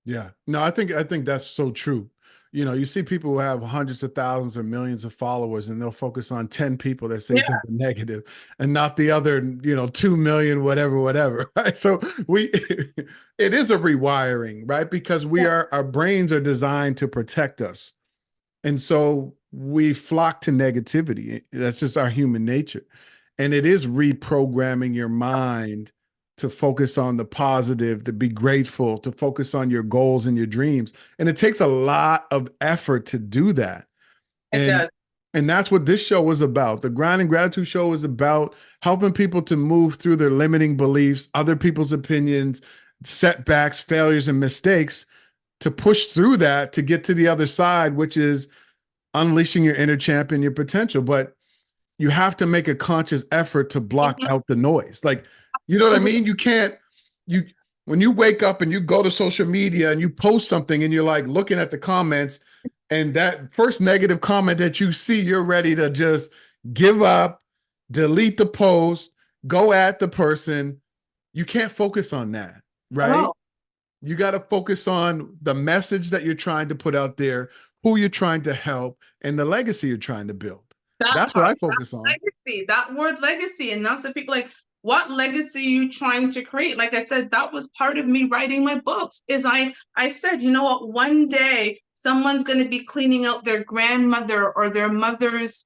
Speaker 2: Yeah. No, I think that's so true. You know, you see people who have hundreds of thousands or millions of followers, and they'll focus on 10 people that say
Speaker 1: Yeah.
Speaker 2: something negative and not the other, you know, 2 million, whatever. Right. So it is a rewiring, right? Because our brains are designed to protect us. And so we flock to negativity. That's just our human nature. And it is reprogramming your mind to focus on the positive, to be grateful, to focus on your goals and your dreams. And it takes a lot of effort to do that.
Speaker 1: It
Speaker 2: And
Speaker 1: does.
Speaker 2: and that's what this show was about. The Grind and Gratitude show is about helping people to move through their limiting beliefs, other people's opinions, setbacks, failures, and mistakes, to push through that to get to the other side, which is unleashing your inner champion, your potential. But you have to make a conscious effort to block out the noise. Like, you know what I mean? You can't, you, when you wake up and you go to social media and you post something and you're like looking at the comments, and that first negative comment that you see, you're ready to just give up, delete the post, go at the person. You can't focus on that, right?
Speaker 1: Oh,
Speaker 2: You got to focus on the message that you're trying to put out there, who you're trying to help, and the legacy you're trying to build.
Speaker 1: that
Speaker 2: That's what
Speaker 1: part,
Speaker 2: I focus on.
Speaker 1: legacy, that word legacy. And that's what people like, what legacy are you trying to create? Like I said, that was part of me writing my books, is I said, you know what, one day Someone's going to be cleaning out their grandmother or their mother's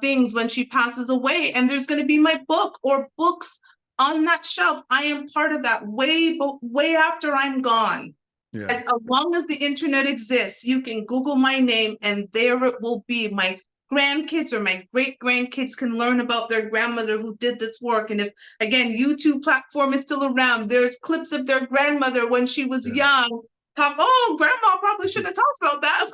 Speaker 1: things when she passes away. And there's going to be my book or books on that shelf. I am part of that way after I'm gone.
Speaker 2: Yeah.
Speaker 1: As long as the internet exists, you can Google my name and there it will be. My grandkids or my great grandkids can learn about their grandmother who did this work. And if, again, YouTube platform is still around, there's clips of their grandmother when she was young. Talk, oh, grandma probably should have talked about that.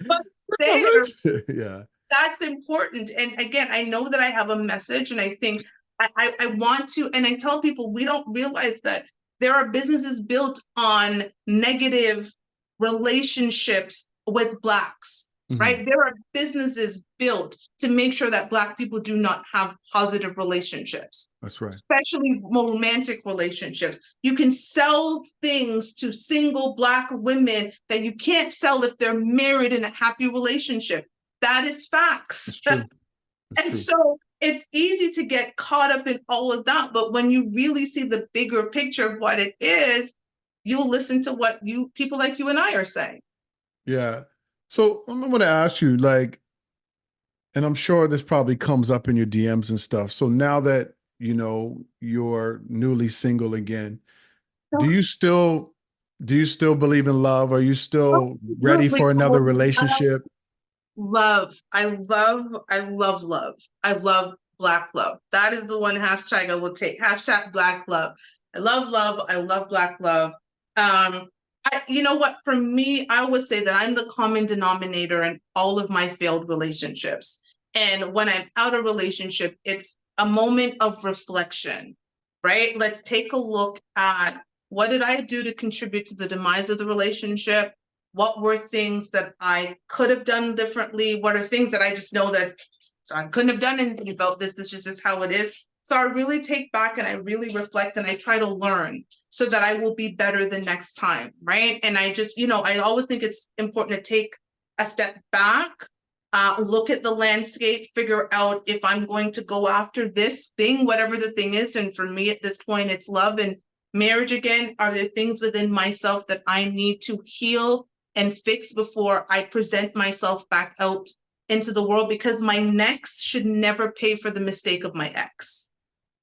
Speaker 1: But there,
Speaker 2: yeah,
Speaker 1: that's important. And again, I know that I have a message, and I think I want to, and I tell people, we don't realize that there are businesses built on negative relationships with Blacks, right? There are businesses built to make sure that Black people do not have positive relationships.
Speaker 2: That's right.
Speaker 1: Especially romantic relationships. You can sell things to single Black women that you can't sell if they're married in a happy relationship. That is facts. And so it's easy to get caught up in all of that. But when you really see the bigger picture of what it is, you'll listen to what people like you and I are saying.
Speaker 2: Yeah. So I'm going to ask you, like, and I'm sure this probably comes up in your DMs and stuff. So now that, you know, you're newly single again, do you still believe in love? Are you still ready for another relationship?
Speaker 1: Love. I love love. I love Black love. That is the one hashtag I will take. Hashtag Black love. I love love. I love Black love. You know what? For me, I would say that I'm the common denominator in all of my failed relationships. And when I'm out of relationship, it's a moment of reflection, right? Let's take a look at what did I do to contribute to the demise of the relationship? What were things that I could have done differently? What are things that I just know that I couldn't have done anything about this? This is just how it is. So I really take back and I really reflect and I try to learn so that I will be better the next time, right? And I just, I always think it's important to take a step back, look at the landscape, figure out if I'm going to go after this thing, whatever the thing is. And for me at this point, it's love and marriage again. Are there things within myself that I need to heal and fix before I present myself back out into the world? Because my next should never pay for the mistake of my ex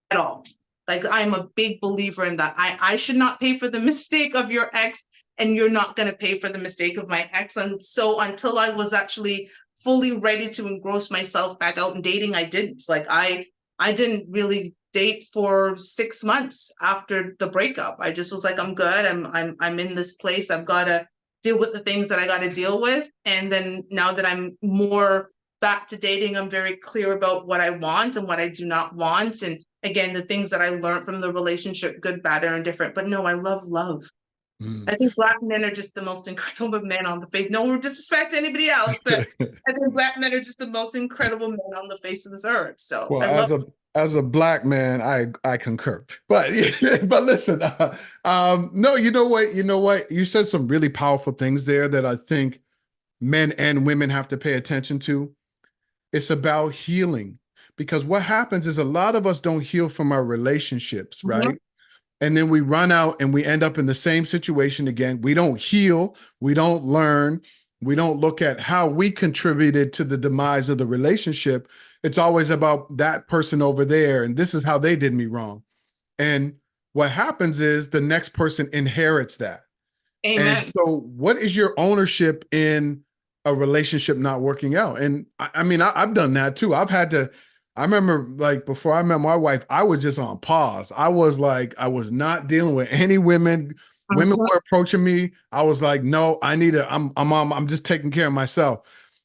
Speaker 1: at all. Like, I'm a big believer in that. I should not pay for the mistake of your ex, and you're not going to pay for the mistake of my ex. And so until I was actually fully ready to engross myself back out in dating, I didn't. Like, I didn't really date for 6 months after the breakup. I just was like, I'm good. I'm in this place. I've got to deal with the things that I got to deal with. And then now that I'm more back to dating, I'm very clear about what I want and what I do not want. And again, the things that I learned from the relationship, good, bad, or indifferent. But no, I love love. I think Black men are just the most incredible men on the face. No disrespect to anybody else, but I think Black men are just the most incredible men on the face of this earth. So
Speaker 2: well,
Speaker 1: I love
Speaker 2: as a Black man, I concur. But but listen, no, you know what? You said some really powerful things there that I think men and women have to pay attention to. It's about healing, because what happens is a lot of us don't heal from our relationships, right? And then we run out and we end up in the same situation again. We don't heal, we don't learn, we don't look at how we contributed to the demise of the relationship. It's always about that person over there, and this is how they did me wrong. And what happens is the next person inherits that.
Speaker 1: Amen.
Speaker 2: And so what is your ownership in a relationship not working out? And I mean, I've done that too. I remember, like, before I met my wife, I was just on pause. I was not dealing with any women. Women were approaching me. I was like, no, I'm just taking care of myself.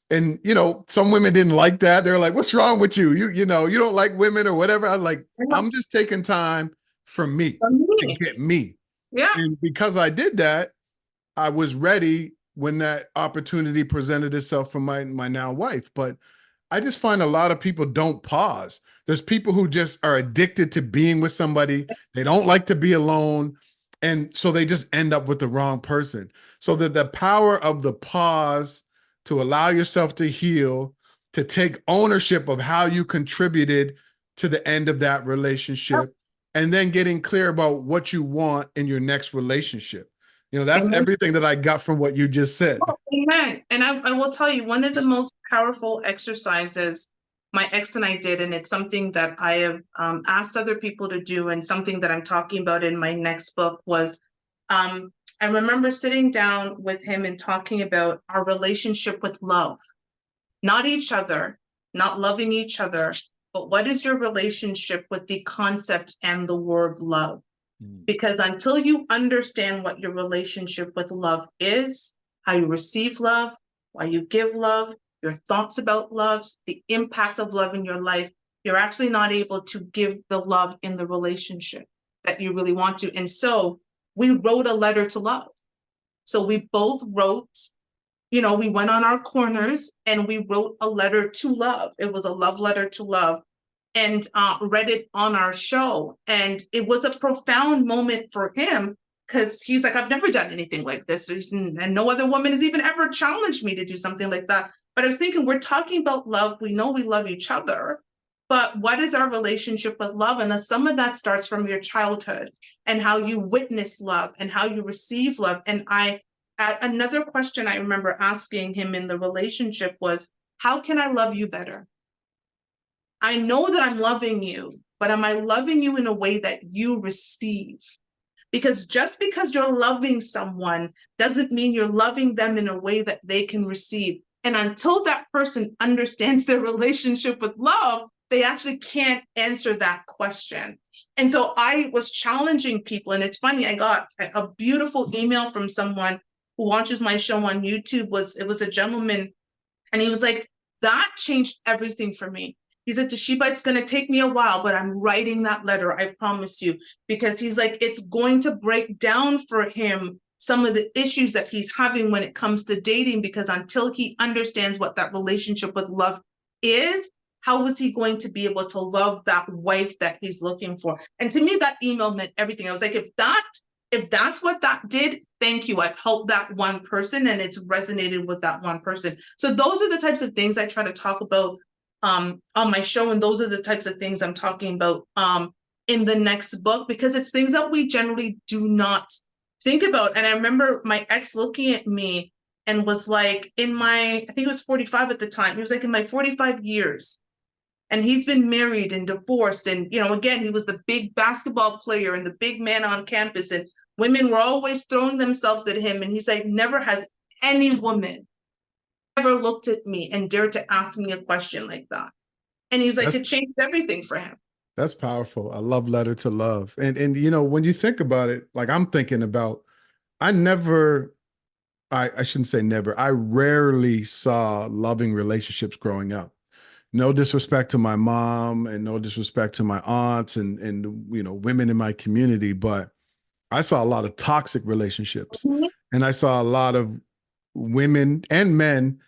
Speaker 2: And, some women didn't like that. They're like, what's wrong with you? You don't like women or whatever. I'm like, I'm just taking time for me to get me.
Speaker 1: Yeah.
Speaker 2: And because I did that, I was ready when that opportunity presented itself for my now wife. But I just find a lot of people don't pause. There's people who just are addicted to being with somebody. They don't like to be alone. And so they just end up with the wrong person. So that the power of the pause, to allow yourself to heal, to take ownership of how you contributed to the end of that relationship, and then getting clear about what you want in your next relationship. That's
Speaker 1: Amen.
Speaker 2: everything that I got from what you just said.
Speaker 1: Oh, amen. And I will tell you, one of the most powerful exercises my ex and I did, and it's something that I have asked other people to do, and something that I'm talking about in my next book was, I remember sitting down with him and talking about our relationship with love, not each other, not loving each other, but what is your relationship with the concept and the word love? Because until you understand what your relationship with love is, how you receive love, why you give love, your thoughts about love, the impact of love in your life, you're actually not able to give the love in the relationship that you really want to. And so we wrote a letter to love. So we both wrote, we went on our corners and we wrote a letter to love. It was a love letter to love, and read it on our show. And it was a profound moment for him, because he's like, I've never done anything like this. And no other woman has even ever challenged me to do something like that. But I was thinking, we're talking about love. We know we love each other, but what is our relationship with love? And some of that starts from your childhood and how you witness love and how you receive love. And another question I remember asking him in the relationship was, how can I love you better? I know that I'm loving you, but am I loving you in a way that you receive? Because just because you're loving someone doesn't mean you're loving them in a way that they can receive. And until that person understands their relationship with love, they actually can't answer that question. And so I was challenging people. And it's funny, I got a beautiful email from someone who watches my show on YouTube. It was a gentleman, and he was like, that changed everything for me. He said, Toshiba, it's going to take me a while, but I'm writing that letter, I promise you. Because he's like, it's going to break down for him some of the issues that he's having when it comes to dating, because until he understands what that relationship with love is, how is he going to be able to love that wife that he's looking for? And to me, that email meant everything. I was like, if that's what that did, thank you. I've helped that one person and it's resonated with that one person. So those are the types of things I try to talk about on my show. And those are the types of things I'm talking about in the next book, because it's things that we generally do not think about. And I remember my ex looking at me and was like, I think he was 45 at the time. He was like, in my 45 years. And he's been married and divorced. And, again, he was the big basketball player and the big man on campus. And women were always throwing themselves at him. And he's like, never has any woman ever looked at me and dared to ask me a question like that. And he was like, it changed everything for him.
Speaker 2: That's powerful. I love letter to love. And when you think about it, like I'm thinking about, I shouldn't say never. I rarely saw loving relationships growing up. No disrespect to my mom and no disrespect to my aunts and women in my community, but I saw a lot of toxic relationships.
Speaker 1: Mm-hmm.
Speaker 2: And I saw a lot of women and men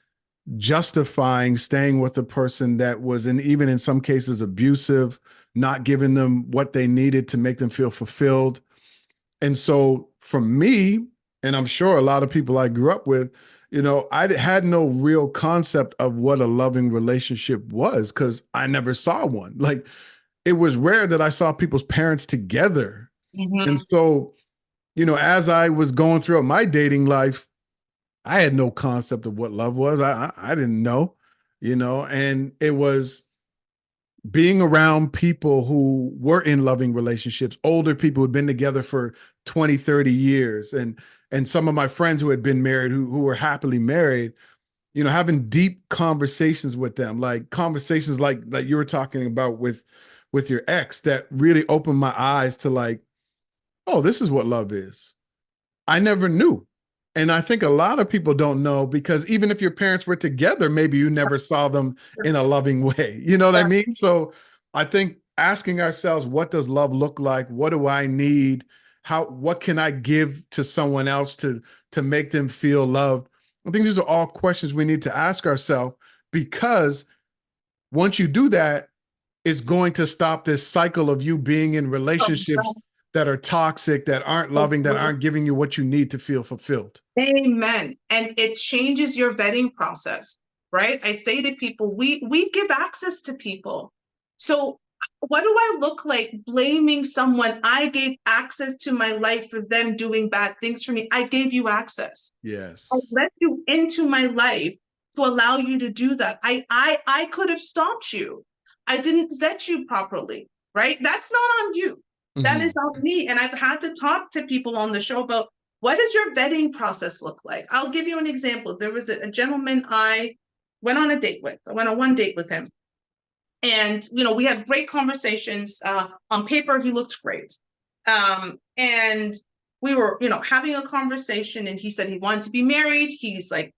Speaker 2: justifying staying with a person that was even in some cases abusive, not giving them what they needed to make them feel fulfilled. And so for me, and I'm sure a lot of people I grew up with, I had no real concept of what a loving relationship was because I never saw one. Like it was rare that I saw people's parents together.
Speaker 1: Mm-hmm.
Speaker 2: And so, as I was going through my dating life, I had no concept of what love was. I didn't know, and it was being around people who were in loving relationships, older people who'd been together for 20, 30 years. And some of my friends who had been married, who were happily married, having deep conversations with them, like conversations like you were talking about with your ex, that really opened my eyes to like, oh, this is what love is. I never knew. And I think a lot of people don't know because even if your parents were together, maybe you never saw them in a loving way. You know what I mean? So I think asking ourselves, what does love look like? What do I need? What can I give to someone else to make them feel loved? I think these are all questions we need to ask ourselves, because once you do that, it's going to stop this cycle of you being in relationships that are toxic, that aren't loving, that aren't giving you what you need to feel fulfilled.
Speaker 1: Amen. And it changes your vetting process, right? I say to people, we give access to people. So what do I look like blaming someone? I gave access to my life for them doing bad things for me. I gave you access. I
Speaker 2: Yes.
Speaker 1: let you into my life to allow you to do that. I could have stopped you. I didn't vet you properly, right? That's not on you. That is
Speaker 2: Mhm.
Speaker 1: on me. And I've had to talk to people on the show about what does your vetting process look like? I'll give you an example. There was a gentleman I went on a date with. I went on one date with him. And, we had great conversations. On paper, he looked great. And we were, having a conversation, and he said he wanted to be married. He's like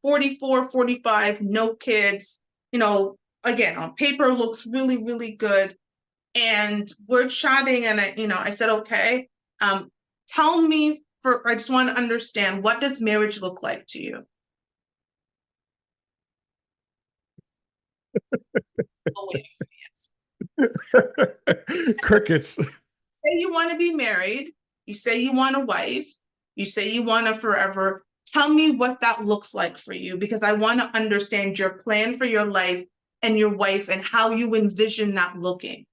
Speaker 1: 44, 45, no kids, again, on paper looks really, really good. And we're chatting, and I said, okay, tell me I just want to understand, what does marriage look like to you? Oh, wait.
Speaker 2: Crickets.
Speaker 1: Say you want to be married, you say you want a wife, you say you want a forever. Tell me what that looks like for you, because I want to understand your plan for your life and your wife and how you envision that looking.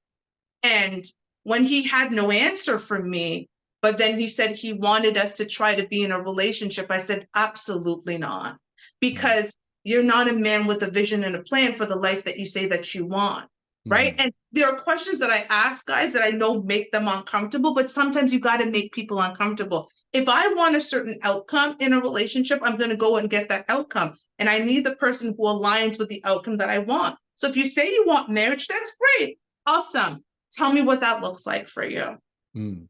Speaker 1: And when he had no answer for me, but then he said he wanted us to try to be in a relationship, I said, absolutely not, because you're not a man with a vision and a plan for the life that you say that you want. Right.
Speaker 2: Mhm.
Speaker 1: And there are questions that I ask guys that I know make them uncomfortable, but sometimes you got to make people uncomfortable. If I want a certain outcome in a relationship, I'm going to go and get that outcome. And I need the person who aligns with the outcome that I want. So if you say you want marriage, that's great. Awesome. Tell me what that looks like for you.
Speaker 2: Mm.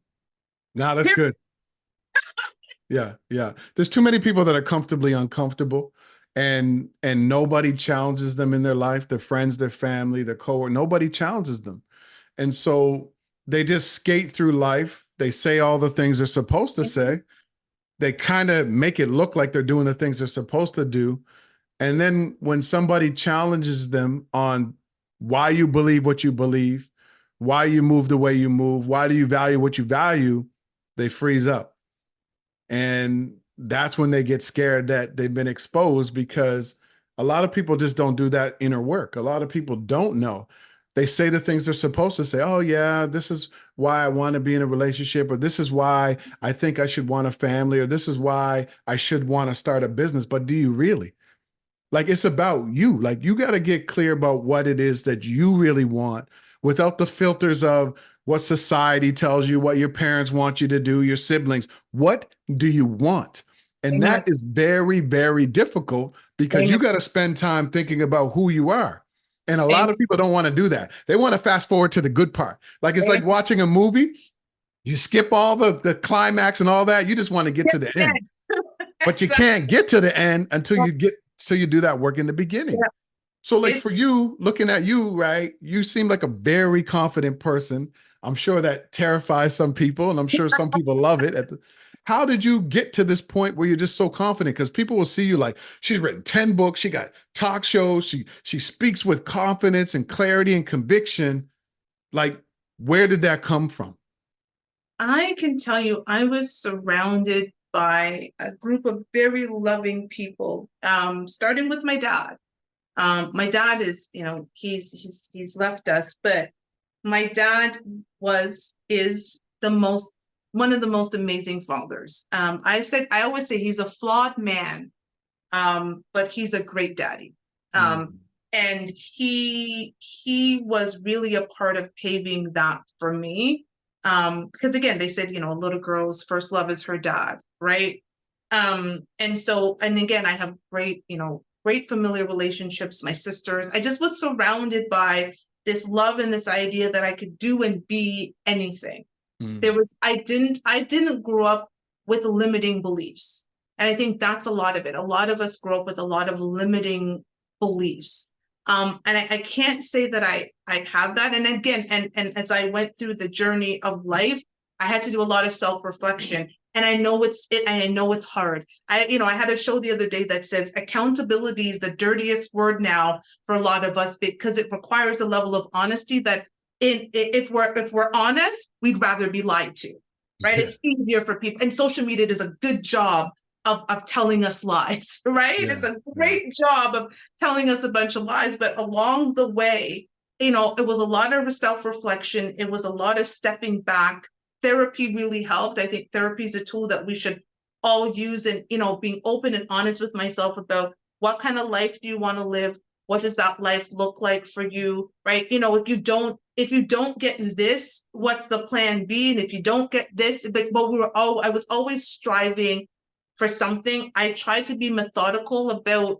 Speaker 2: No, that's
Speaker 1: Here,
Speaker 2: good. Yeah, yeah. There's too many people that are comfortably uncomfortable, and nobody challenges them in their life, their friends, their family, their coworkers, nobody challenges them. And so they just skate through life. They say all the things they're supposed to say. They kind of make it look like they're doing the things they're supposed to do. And then when somebody challenges them on why you believe what you believe, why you move the way you move, why do you value what you value, they freeze up. And that's when they get scared that they've been exposed, because a lot of people just don't do that inner work. A lot of people don't know. They say the things they're supposed to say. Oh, yeah, this is why I want to be in a relationship, or this is why I think I should want a family, or this is why I should want to start a business. But do you really? Like, it's about you. Like, you got to get clear about what it is that you really want without the filters of what society tells you, what your parents want you to do, your siblings. What do you want? And
Speaker 1: amen.
Speaker 2: that is very, very difficult, because you
Speaker 1: Amen.
Speaker 2: got to spend time thinking about who you are. And a lot
Speaker 1: Amen.
Speaker 2: of people don't want to do that. They want to fast forward to the good part. Like, it's like watching a movie. You skip all the climax and all that. You just want to get to the end. But you
Speaker 1: Exactly.
Speaker 2: can't get to the end until you do that work in the beginning.
Speaker 1: Yeah.
Speaker 2: So, like,
Speaker 1: It,
Speaker 2: for you, looking at you, right, you seem like a very confident person. I'm sure that terrifies some people, and I'm sure some people love it. How did you get to this point where you're just so confident? Because people will see you like, she's written 10 books, she got talk shows, she speaks with confidence and clarity and conviction. Like, where did that come from?
Speaker 1: I can tell you, I was surrounded by a group of very loving people, starting with my dad. My dad is, he's left us, but my dad is one of the most amazing fathers. I always say he's a flawed man, but he's a great daddy. Um,
Speaker 2: Mm,
Speaker 1: and he was really a part of paving that for me. Because again, they said, a little girl's first love is her dad, right? And again, I have great familiar relationships, my sisters. I just was surrounded by this love and this idea that I could do and be anything.
Speaker 2: mm,
Speaker 1: I didn't grow up with limiting beliefs. And I think that's a lot of it. A lot of us grow up with a lot of limiting beliefs. And I can't say that I have that. And again, and as I went through the journey of life, I had to do a lot of self-reflection. And I know it's hard. I had a show the other day that says accountability is the dirtiest word now for a lot of us, because it requires a level of honesty that if we're honest, we'd rather be lied to, right?
Speaker 2: yeah,
Speaker 1: It's easier for people, and social media does a good job of telling us lies, right?
Speaker 2: yeah,
Speaker 1: It's a
Speaker 2: yeah.
Speaker 1: great job of telling us a bunch of lies, but along the way, it was a lot of self-reflection. It was a lot of stepping back. Therapy really helped. I think therapy is a tool that we should all use, and, being open and honest with myself about what kind of life do you want to live? What does that life look like for you? Right? If you don't get this, what's the plan B? And if you don't get this, but I was always striving for something. I tried to be methodical about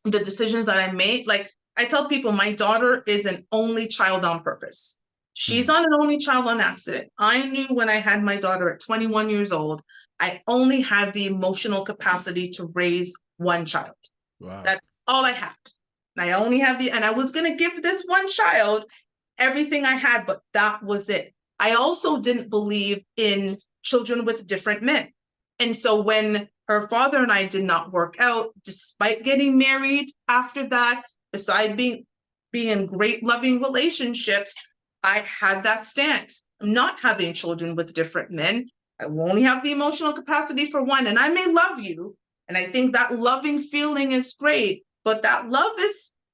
Speaker 1: the decisions that I made. Like, I tell people, my daughter is an only child on purpose. She's not an only child on accident. I knew when I had my daughter at 21 years old, I only had the emotional capacity to raise one child.
Speaker 2: Wow.
Speaker 1: That's all I had. And I was going to give this one child everything I had, but that was it. I also didn't believe in children with different men. And so when her father and I did not work out, despite getting married after that, besides being in great loving relationships, I had that stance. I'm not having children with different men. I will only have the emotional capacity for one. And I may love you, and I think that loving feeling is great, but that love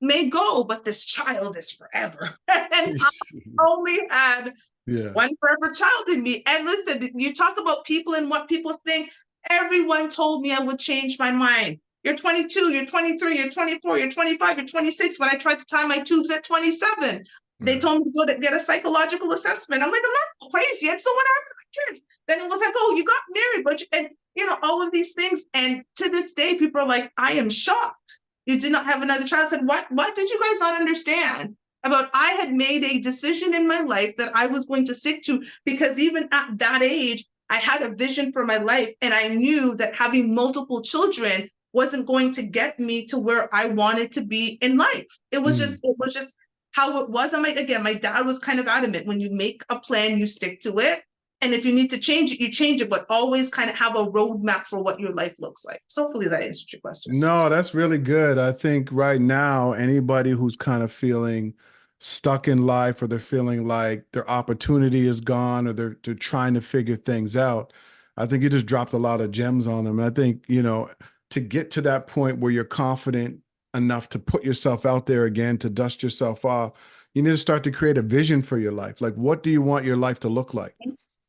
Speaker 1: may go, but this child is forever. And I only had one forever child in me. And listen, you talk about people and what people think. Everyone told me I would change my mind. You're 22, you're 23, you're 24, you're 25, you're 26. When I tried to tie my tubes at 27, they told me to go to get a psychological assessment. I'm like, I'm not crazy. I just don't want to have kids. Then it was like, oh, you got married, and all of these things. And to this day, people are like, I am shocked you did not have another child. I said, what did you guys not understand about? I had made a decision in my life that I was going to stick to, because even at that age, I had a vision for my life. And I knew that having multiple children wasn't going to get me to where I wanted to be in life. It was just how it was. Again, my dad was kind of adamant, when you make a plan, you stick to it. And if you need to change it, you change it, but always kind of have a roadmap for what your life looks like. So hopefully that answered your question.
Speaker 2: No, that's really good. I think right now, anybody who's kind of feeling stuck in life, or they're feeling like their opportunity is gone, or they're trying to figure things out, I think you just dropped a lot of gems on them. And I think, to get to that point where you're confident enough to put yourself out there again, to dust yourself off, you need to start to create a vision for your life. Like, what do you want your life to look like?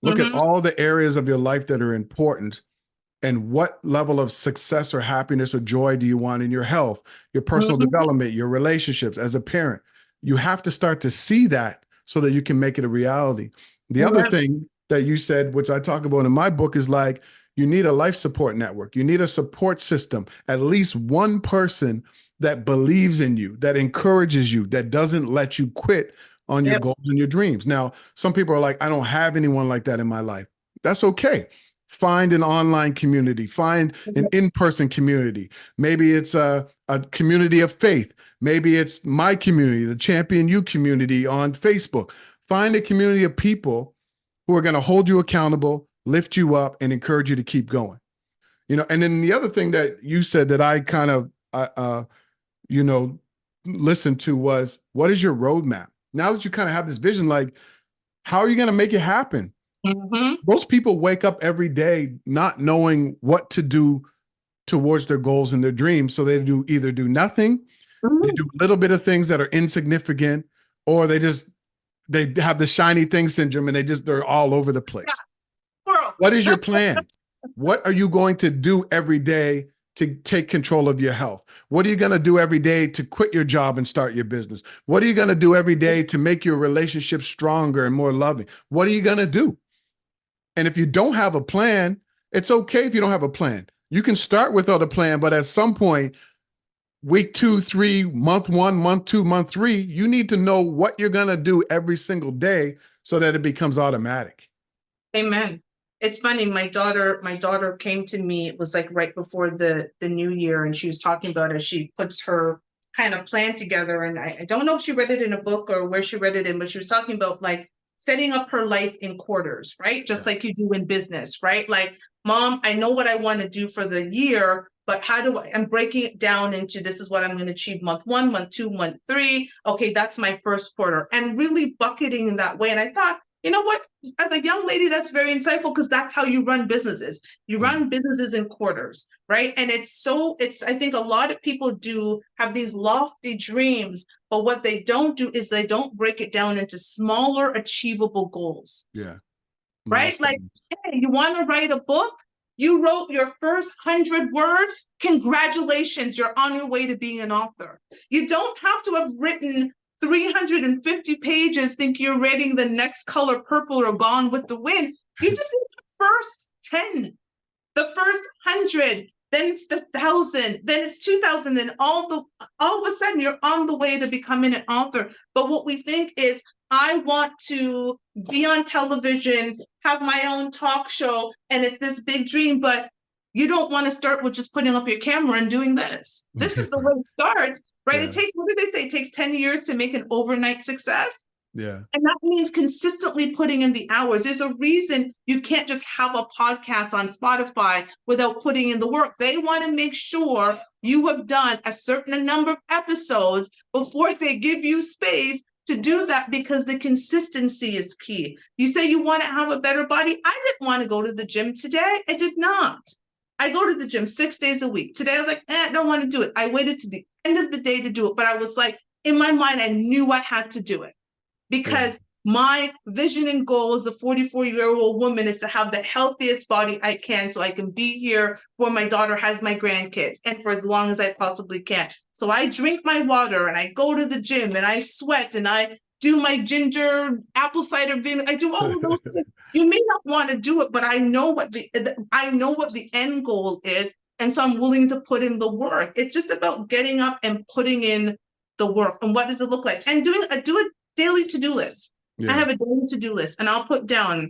Speaker 2: Look at all the areas of your life that are important, and what level of success or happiness or joy do you want in your health, your personal development, your relationships as a parent. You have to start to see that so that you can make it a reality. The other thing that you said, which I talk about in my book, is like, you need a life support network. You need a support system, at least one person that believes in you, that encourages you, that doesn't let you quit on your goals and your dreams. Now, some people are like, I don't have anyone like that in my life. That's okay. Find an online community, find an in-person community. Maybe it's a community of faith. Maybe it's my community, the Champion You community on Facebook. Find a community of people who are going to hold you accountable, lift you up, and encourage you to keep going. And then the other thing that you said that I kind of, listened to was, what is your roadmap? Now that you kind of have this vision, like, how are you going to make it happen? Most people wake up every day not knowing what to do towards their goals and their dreams. So they either do nothing, they do a little bit of things that are insignificant, or they have the shiny thing syndrome, and they're all over the place. What is your plan? What are you going to do every day to take control of your health? What are you going to do every day to quit your job and start your business? What are you going to do every day to make your relationship stronger and more loving? What are you going to do? And if you don't have a plan, it's okay if you don't have a plan. You can start without a plan, but at some point, week 2, 3, month 1, month 2, month 3, you need to know what you're going to do every single day so that it becomes automatic.
Speaker 1: Amen. It's funny. My daughter came to me. It was like right before the new year, and she was talking about, as she puts her kind of plan together. And I don't know if she read it in a book or where she read it in, but she was talking about like setting up her life in quarters, right? Just like you do in business, right? Like, Mom, I know what I want to do for the year, but I'm breaking it down into, this is what I'm going to achieve month 1, month 2, month 3. Okay, that's my first quarter, and really bucketing in that way. And I thought, You know what? As a young lady, that's very insightful because that's how you run businesses. You run businesses in quarters, right? And I think a lot of people do have these lofty dreams, but what they don't do is they don't break it down into smaller, achievable goals.
Speaker 2: Yeah.
Speaker 1: Right? Like,
Speaker 2: Milestones.
Speaker 1: hey, you want to write a book? You wrote your first 100 words. Congratulations, you're on your way to being an author. You don't have to have written 350 pages, think you're writing The Next Color Purple or Gone with the Wind. You just need the first 10, the first 100, then it's the 1,000, then it's 2,000, then all of a sudden you're on the way to becoming an author. But what we think is, I want to be on television, have my own talk show, and it's this big dream, but you don't want to start with just putting up your camera and doing this. This is the way it starts, right?
Speaker 2: Yeah.
Speaker 1: It takes, what did they say? It takes 10 years to make an overnight success.
Speaker 2: Yeah.
Speaker 1: And that means consistently putting in the hours. There's a reason you can't just have a podcast on Spotify without putting in the work. They want to make sure you have done a certain number of episodes before they give you space to do that, because the consistency is key. You say you want to have a better body. I didn't want to go to the gym today. I did not. I go to the gym 6 days a week. Today I was like, I don't want to do it. I waited to the end of the day to do it. But I was like, in my mind, I knew I had to do it, because my vision and goal as a 44-year-old woman is to have the healthiest body I can, so I can be here for my daughter has my grandkids and for as long as I possibly can. So I drink my water and I go to the gym and I sweat and I do my ginger apple cider vinegar. I do all of those things. You may not want to do it, but I know what the end goal is, and so I'm willing to put in the work. It's just about getting up and putting in the work. And what does it look like? And do a daily to-do list.
Speaker 2: Yeah.
Speaker 1: I have a daily to-do list, and I'll put down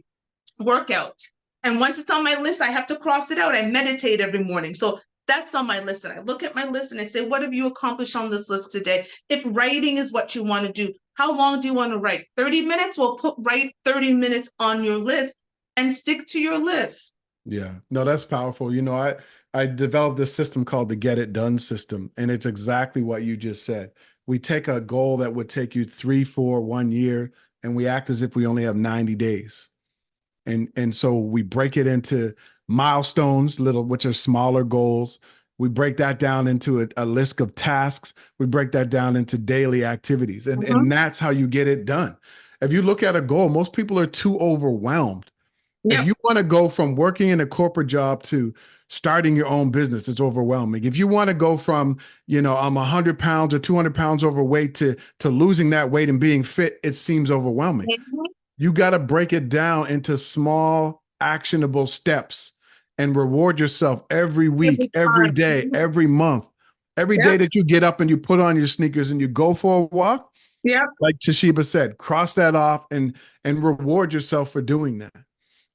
Speaker 1: workout. And once it's on my list, I have to cross it out. I meditate every morning. So that's on my list. And I look at my list and I say, what have you accomplished on this list today? If writing is what you want to do, how long do you want to write? 30 minutes? Well, write 30 minutes on your list and stick to your list.
Speaker 2: Yeah. No, that's powerful. You know, I developed this system called the Get It Done system, and it's exactly what you just said. We take a goal that would take you 3, 4, 1 year, and we act as if we only have 90 days. And so we break it into milestones, which are smaller goals. We break that down into a list of tasks. We break that down into daily activities. And that's how you get it done. If you look at a goal, most people are too overwhelmed. Yep. If you want to go from working in a corporate job to starting your own business, it's overwhelming. If you want to go from, I'm 100 pounds or 200 pounds overweight to losing that weight and being fit, it seems overwhelming. Mm-hmm. You got to break it down into small, actionable steps and reward yourself every week, every day, every month, every day that you get up and you put on your sneakers and you go for a walk. Yeah. Like Toshiba said, cross that off and reward yourself for doing that.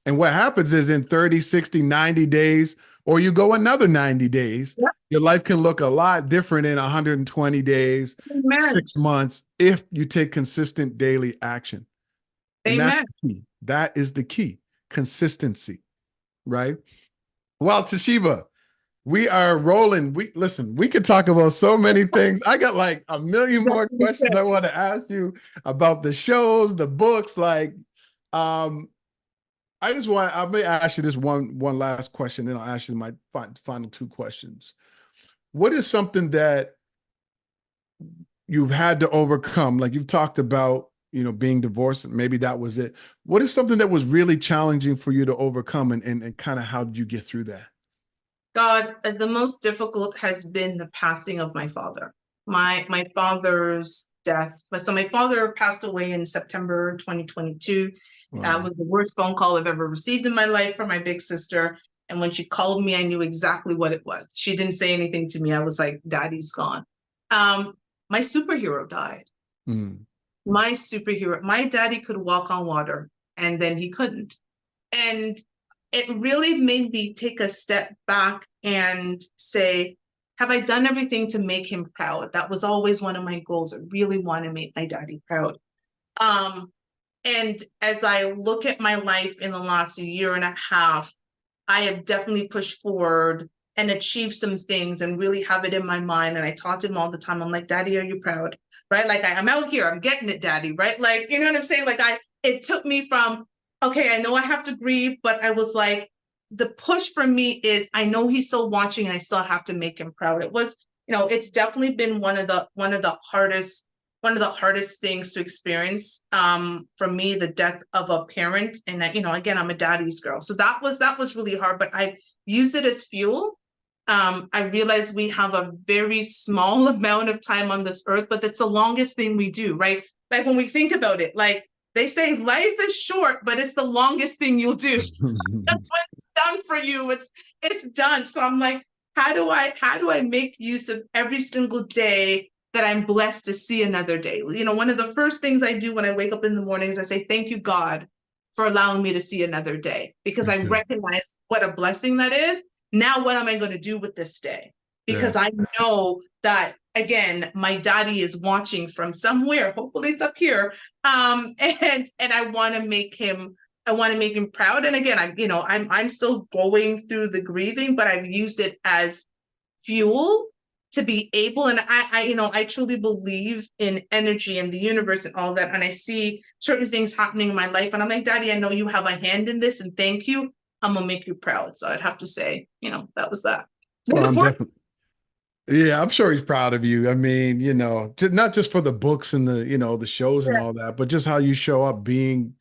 Speaker 2: And what happens is in 30, 60, 90 days, or you go another 90 days, your life can look a lot different in 120 days, 6 months, if you take consistent daily action. And that's the key. That is the key. Consistency, right? Well, Toshiba, we are rolling. We could talk about so many things. I got like a million more questions I want to ask you about the shows, the books. I may ask you this one last question, then I'll ask you my final 2 questions. What is something that you've had to overcome? Like you've talked about, being divorced, and maybe that was it. What is something that was really challenging for you to overcome, and kind of how did you get through that?
Speaker 1: God, the most difficult has been the passing of my father. My father's death. So my father passed away in September 2022. Wow. That was the worst phone call I've ever received in my life from my big sister. And when she called me, I knew exactly what it was. She didn't say anything to me. I was like, Daddy's gone. My superhero died. Mm. My superhero. My daddy could walk on water, and then he couldn't. And it really made me take a step back and say, have I done everything to make him proud? That was always one of my goals. I really want to make my daddy proud. And as I look at my life in the last year and a half, I have definitely pushed forward and achieved some things and really have it in my mind. And I talk to him all the time. I'm like, Daddy, are you proud? Right? Like I'm out here, I'm getting it, Daddy. Right? Like, you know what I'm saying? Like it took me from, okay, I know I have to grieve, but I was like, the push for me is I know he's still watching and I still have to make him proud. It was, it's definitely been one of the hardest things to experience, for me, the death of a parent. And again, I'm a daddy's girl. So that was really hard, but I used it as fuel. I realized we have a very small amount of time on this earth, but that's the longest thing we do, right? Like when we think about it, like they say life is short, but it's the longest thing you'll do. That's when it's done for you. It's done. So I'm like, how do I make use of every single day that I'm blessed to see another day? One of the first things I do when I wake up in the mornings, I say, thank you, God, for allowing me to see another day, because I recognize what a blessing that is. Now, what am I going to do with this day? Because I know that, again, my daddy is watching from somewhere. Hopefully it's up here. And I want to make him proud. And again, I'm still going through the grieving, but I've used it as fuel to be able, and I truly believe in energy and the universe and all that. And I see certain things happening in my life, and I'm like, Daddy, I know you have a hand in this, and thank you. I'm gonna make you proud. So I'd have to say, that was that.
Speaker 2: Well, I'm definitely. Yeah, I'm sure he's proud of you. I mean, not just for the books and the shows and all that, but just how you show up being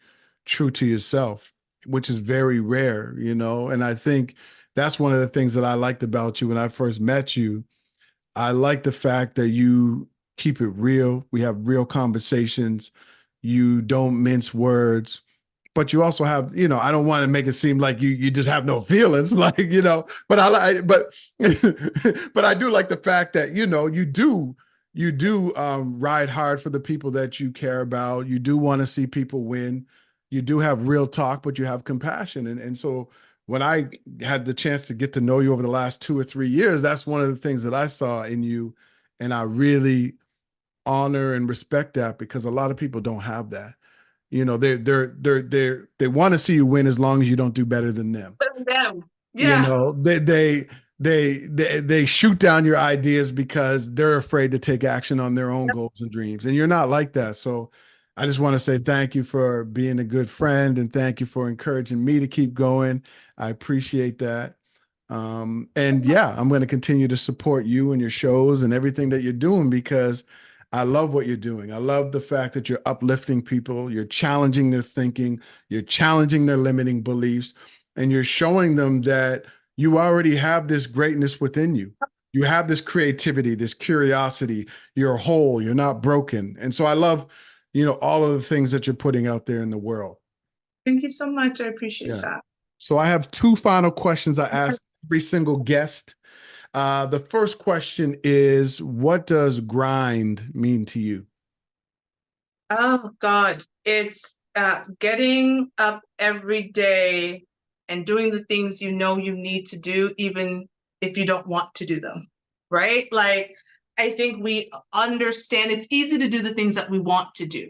Speaker 2: true to yourself, which is very rare, And I think that's one of the things that I liked about you when I first met you. I like the fact that you keep it real. We have real conversations. You don't mince words, but you also have, I don't want to make it seem like you just have no feelings, like, but but I do like the fact that, you do ride hard for the people that you care about. You do want to see people win. You do have real talk, but you have compassion. And so when I had the chance to get to know you over the last 2 or 3 years, that's one of the things that I saw in you. And I really honor and respect that, because a lot of people don't have that. They want to see you win as long as you don't do better than them.
Speaker 1: Them.
Speaker 2: You
Speaker 1: Yeah.
Speaker 2: know, they shoot down your ideas because they're afraid to take action on their own goals and dreams. And you're not like that. So I just want to say thank you for being a good friend, and thank you for encouraging me to keep going. I appreciate that. And yeah, I'm going to continue to support you and your shows and everything that you're doing, because I love what you're doing. I love the fact that you're uplifting people, you're challenging their thinking, you're challenging their limiting beliefs, and you're showing them that you already have this greatness within you. You have this creativity, this curiosity. You're whole, you're not broken. And so I love, all of the things that you're putting out there in the world.
Speaker 1: Thank you so much. I appreciate that.
Speaker 2: So I have two final questions I ask every single guest. The first question is, what does grind mean to you?
Speaker 1: Oh God, it's getting up every day and doing the things you know you need to do, even if you don't want to do them, right? Like, I think we understand it's easy to do the things that we want to do,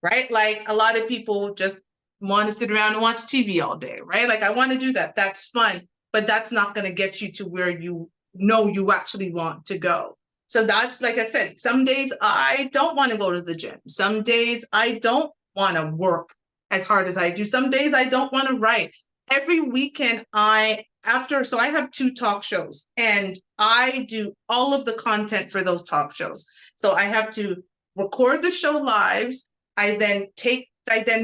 Speaker 1: right? Like a lot of people just want to sit around and watch TV all day, right? Like, I want to do that. That's fun, but that's not going to get you to where you know you actually want to go. So that's, like I said, some days I don't want to go to the gym. Some days I don't want to work as hard as I do. Some days I don't want to write. Every weekend so I have 2 talk shows, and I do all of the content for those talk shows. So I have to record the show lives. I then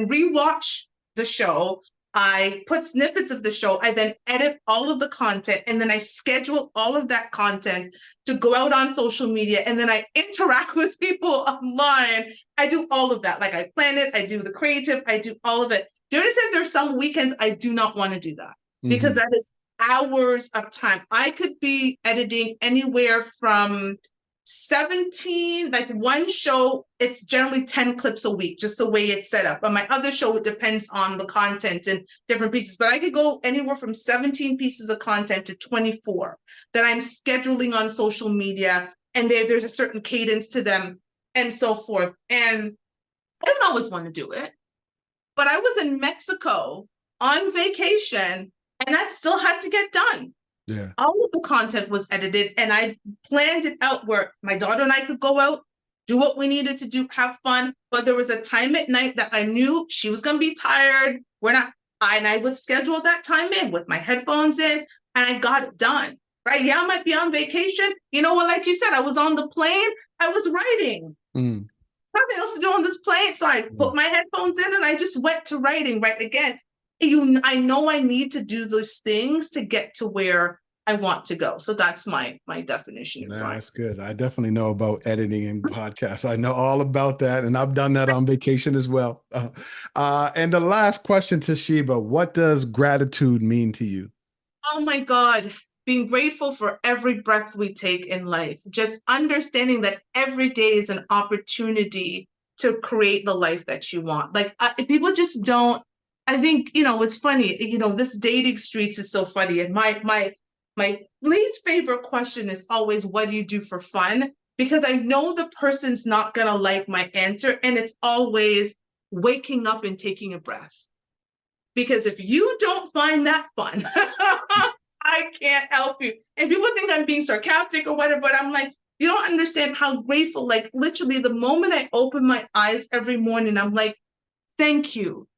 Speaker 1: rewatch the show. I put snippets of the show. I then edit all of the content, and then I schedule all of that content to go out on social media, and then I interact with people online. I do all of that. Like, I plan it, I do the creative, I do all of it. Do you understand? There's some weekends I do not want to do that, because that is hours of time. I could be editing anywhere from 17, like one show, it's generally 10 clips a week, just the way it's set up. But my other show, it depends on the content and different pieces. But I could go anywhere from 17 pieces of content to 24 that I'm scheduling on social media. And there's a certain cadence to them and so forth. And I don't always want to do it. But I was in Mexico on vacation, and that still had to get done.
Speaker 2: Yeah.
Speaker 1: All of the content was edited, and I planned it out where my daughter and I could go out. do what we needed to do, have fun. But there was a time at night that I knew she was going to be tired. And I would schedule that time in with my headphones in, and I got it done. Right? Yeah, I might be on vacation. You know what? Like you said, I was on the plane. I was writing. Nothing else to do on this plane. So I put my headphones in and I just went to writing. Right? Again, I know I need to do those things to get to where I want to go. So that's my definition of grind.
Speaker 2: That's good. I definitely know about editing and podcasts. I know all about that, and I've done that on vacation as well. And the last question, Toshiba, what does gratitude mean to you?
Speaker 1: Oh my God, being grateful for every breath we take in life. Just understanding that every day is an opportunity to create the life that you want. Like people just don't. I think it's funny. This dating streets is so funny, and my least favorite question is always, what do you do for fun? Because I know the person's not going to like my answer. And it's always waking up and taking a breath. Because if you don't find that fun, I can't help you. And people think I'm being sarcastic or whatever, but I'm like, you don't understand how grateful, like literally the moment I open my eyes every morning, I'm like, thank you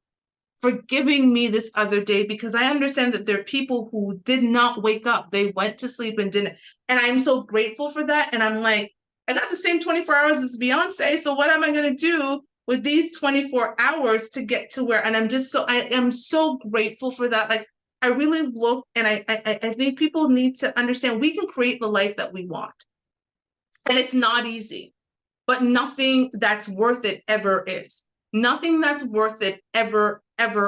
Speaker 1: for giving me this other day, because I understand that there are people who did not wake up. They went to sleep and didn't. And I'm so grateful for that. And I'm like, I got the same 24 hours as Beyonce. So what am I going to do with these 24 hours to get to where? And I am so grateful for that. Like I really look, and I think people need to understand we can create the life that we want. And it's not easy, but nothing that's worth it ever is. Nothing that's worth it ever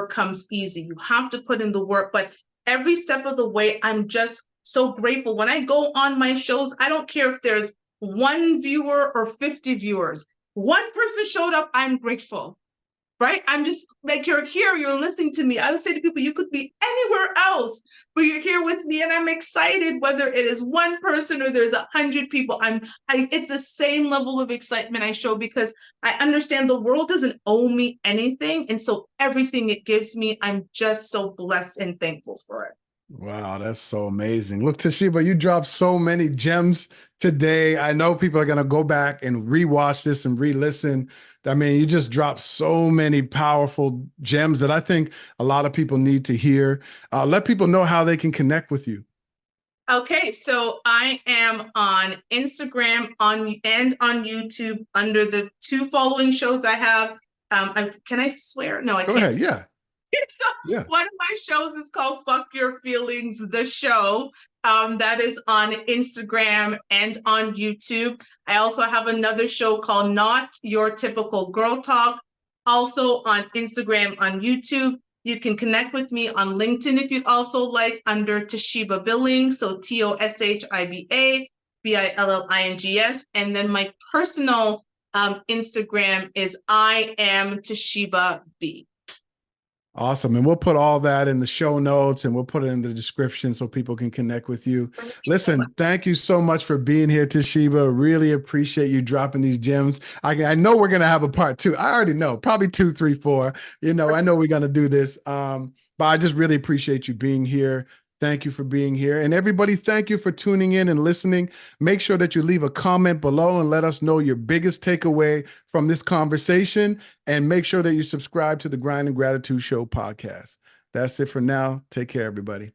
Speaker 1: comes easy. You have to put in the work, but every step of the way, I'm just so grateful. When I go on my shows, I don't care if there's 1 viewer or 50 viewers. 1 person showed up, I'm grateful, right? I'm just like, you're here, you're listening to me. I would say to people, you could be anywhere else, but you're here with me, and I'm excited whether it is 1 person or there's 100 people. It's the same level of excitement I show, because I understand the world doesn't owe me anything. And so everything it gives me, I'm just so blessed and thankful for it.
Speaker 2: Wow, that's so amazing. Look, Toshiba, you dropped so many gems today. I know people are going to go back and rewatch this and re-listen. I mean, you just dropped so many powerful gems that I think a lot of people need to hear. Let people know how they can connect with you.
Speaker 1: Okay, so I am on Instagram and on YouTube under the 2 following shows I have. Can I swear? No, I can't.
Speaker 2: Go ahead, yeah.
Speaker 1: So
Speaker 2: Yeah.
Speaker 1: one of my shows is called Fuck Your Feelings, the show. That is on Instagram and on YouTube. I also have another show called Not Your Typical Girl Talk, also on Instagram, on YouTube. You can connect with me on LinkedIn if you'd also like, under Toshiba Billing. So TOSHIBA BILLINGS. And then my personal Instagram is I am Toshiba B.
Speaker 2: Awesome. And we'll put all that in the show notes, and we'll put it in the description so people can connect with you. Listen, thank you so much for being here, Toshiba. Really appreciate you dropping these gems. I know we're going to have a part 2. I already know, probably 2, 3, 4. I know we're going to do this. But I just really appreciate you being here. Thank you for being here. And everybody, thank you for tuning in and listening. Make sure that you leave a comment below and let us know your biggest takeaway from this conversation. And make sure that you subscribe to the Grind and Gratitude Show podcast. That's it for now. Take care, everybody.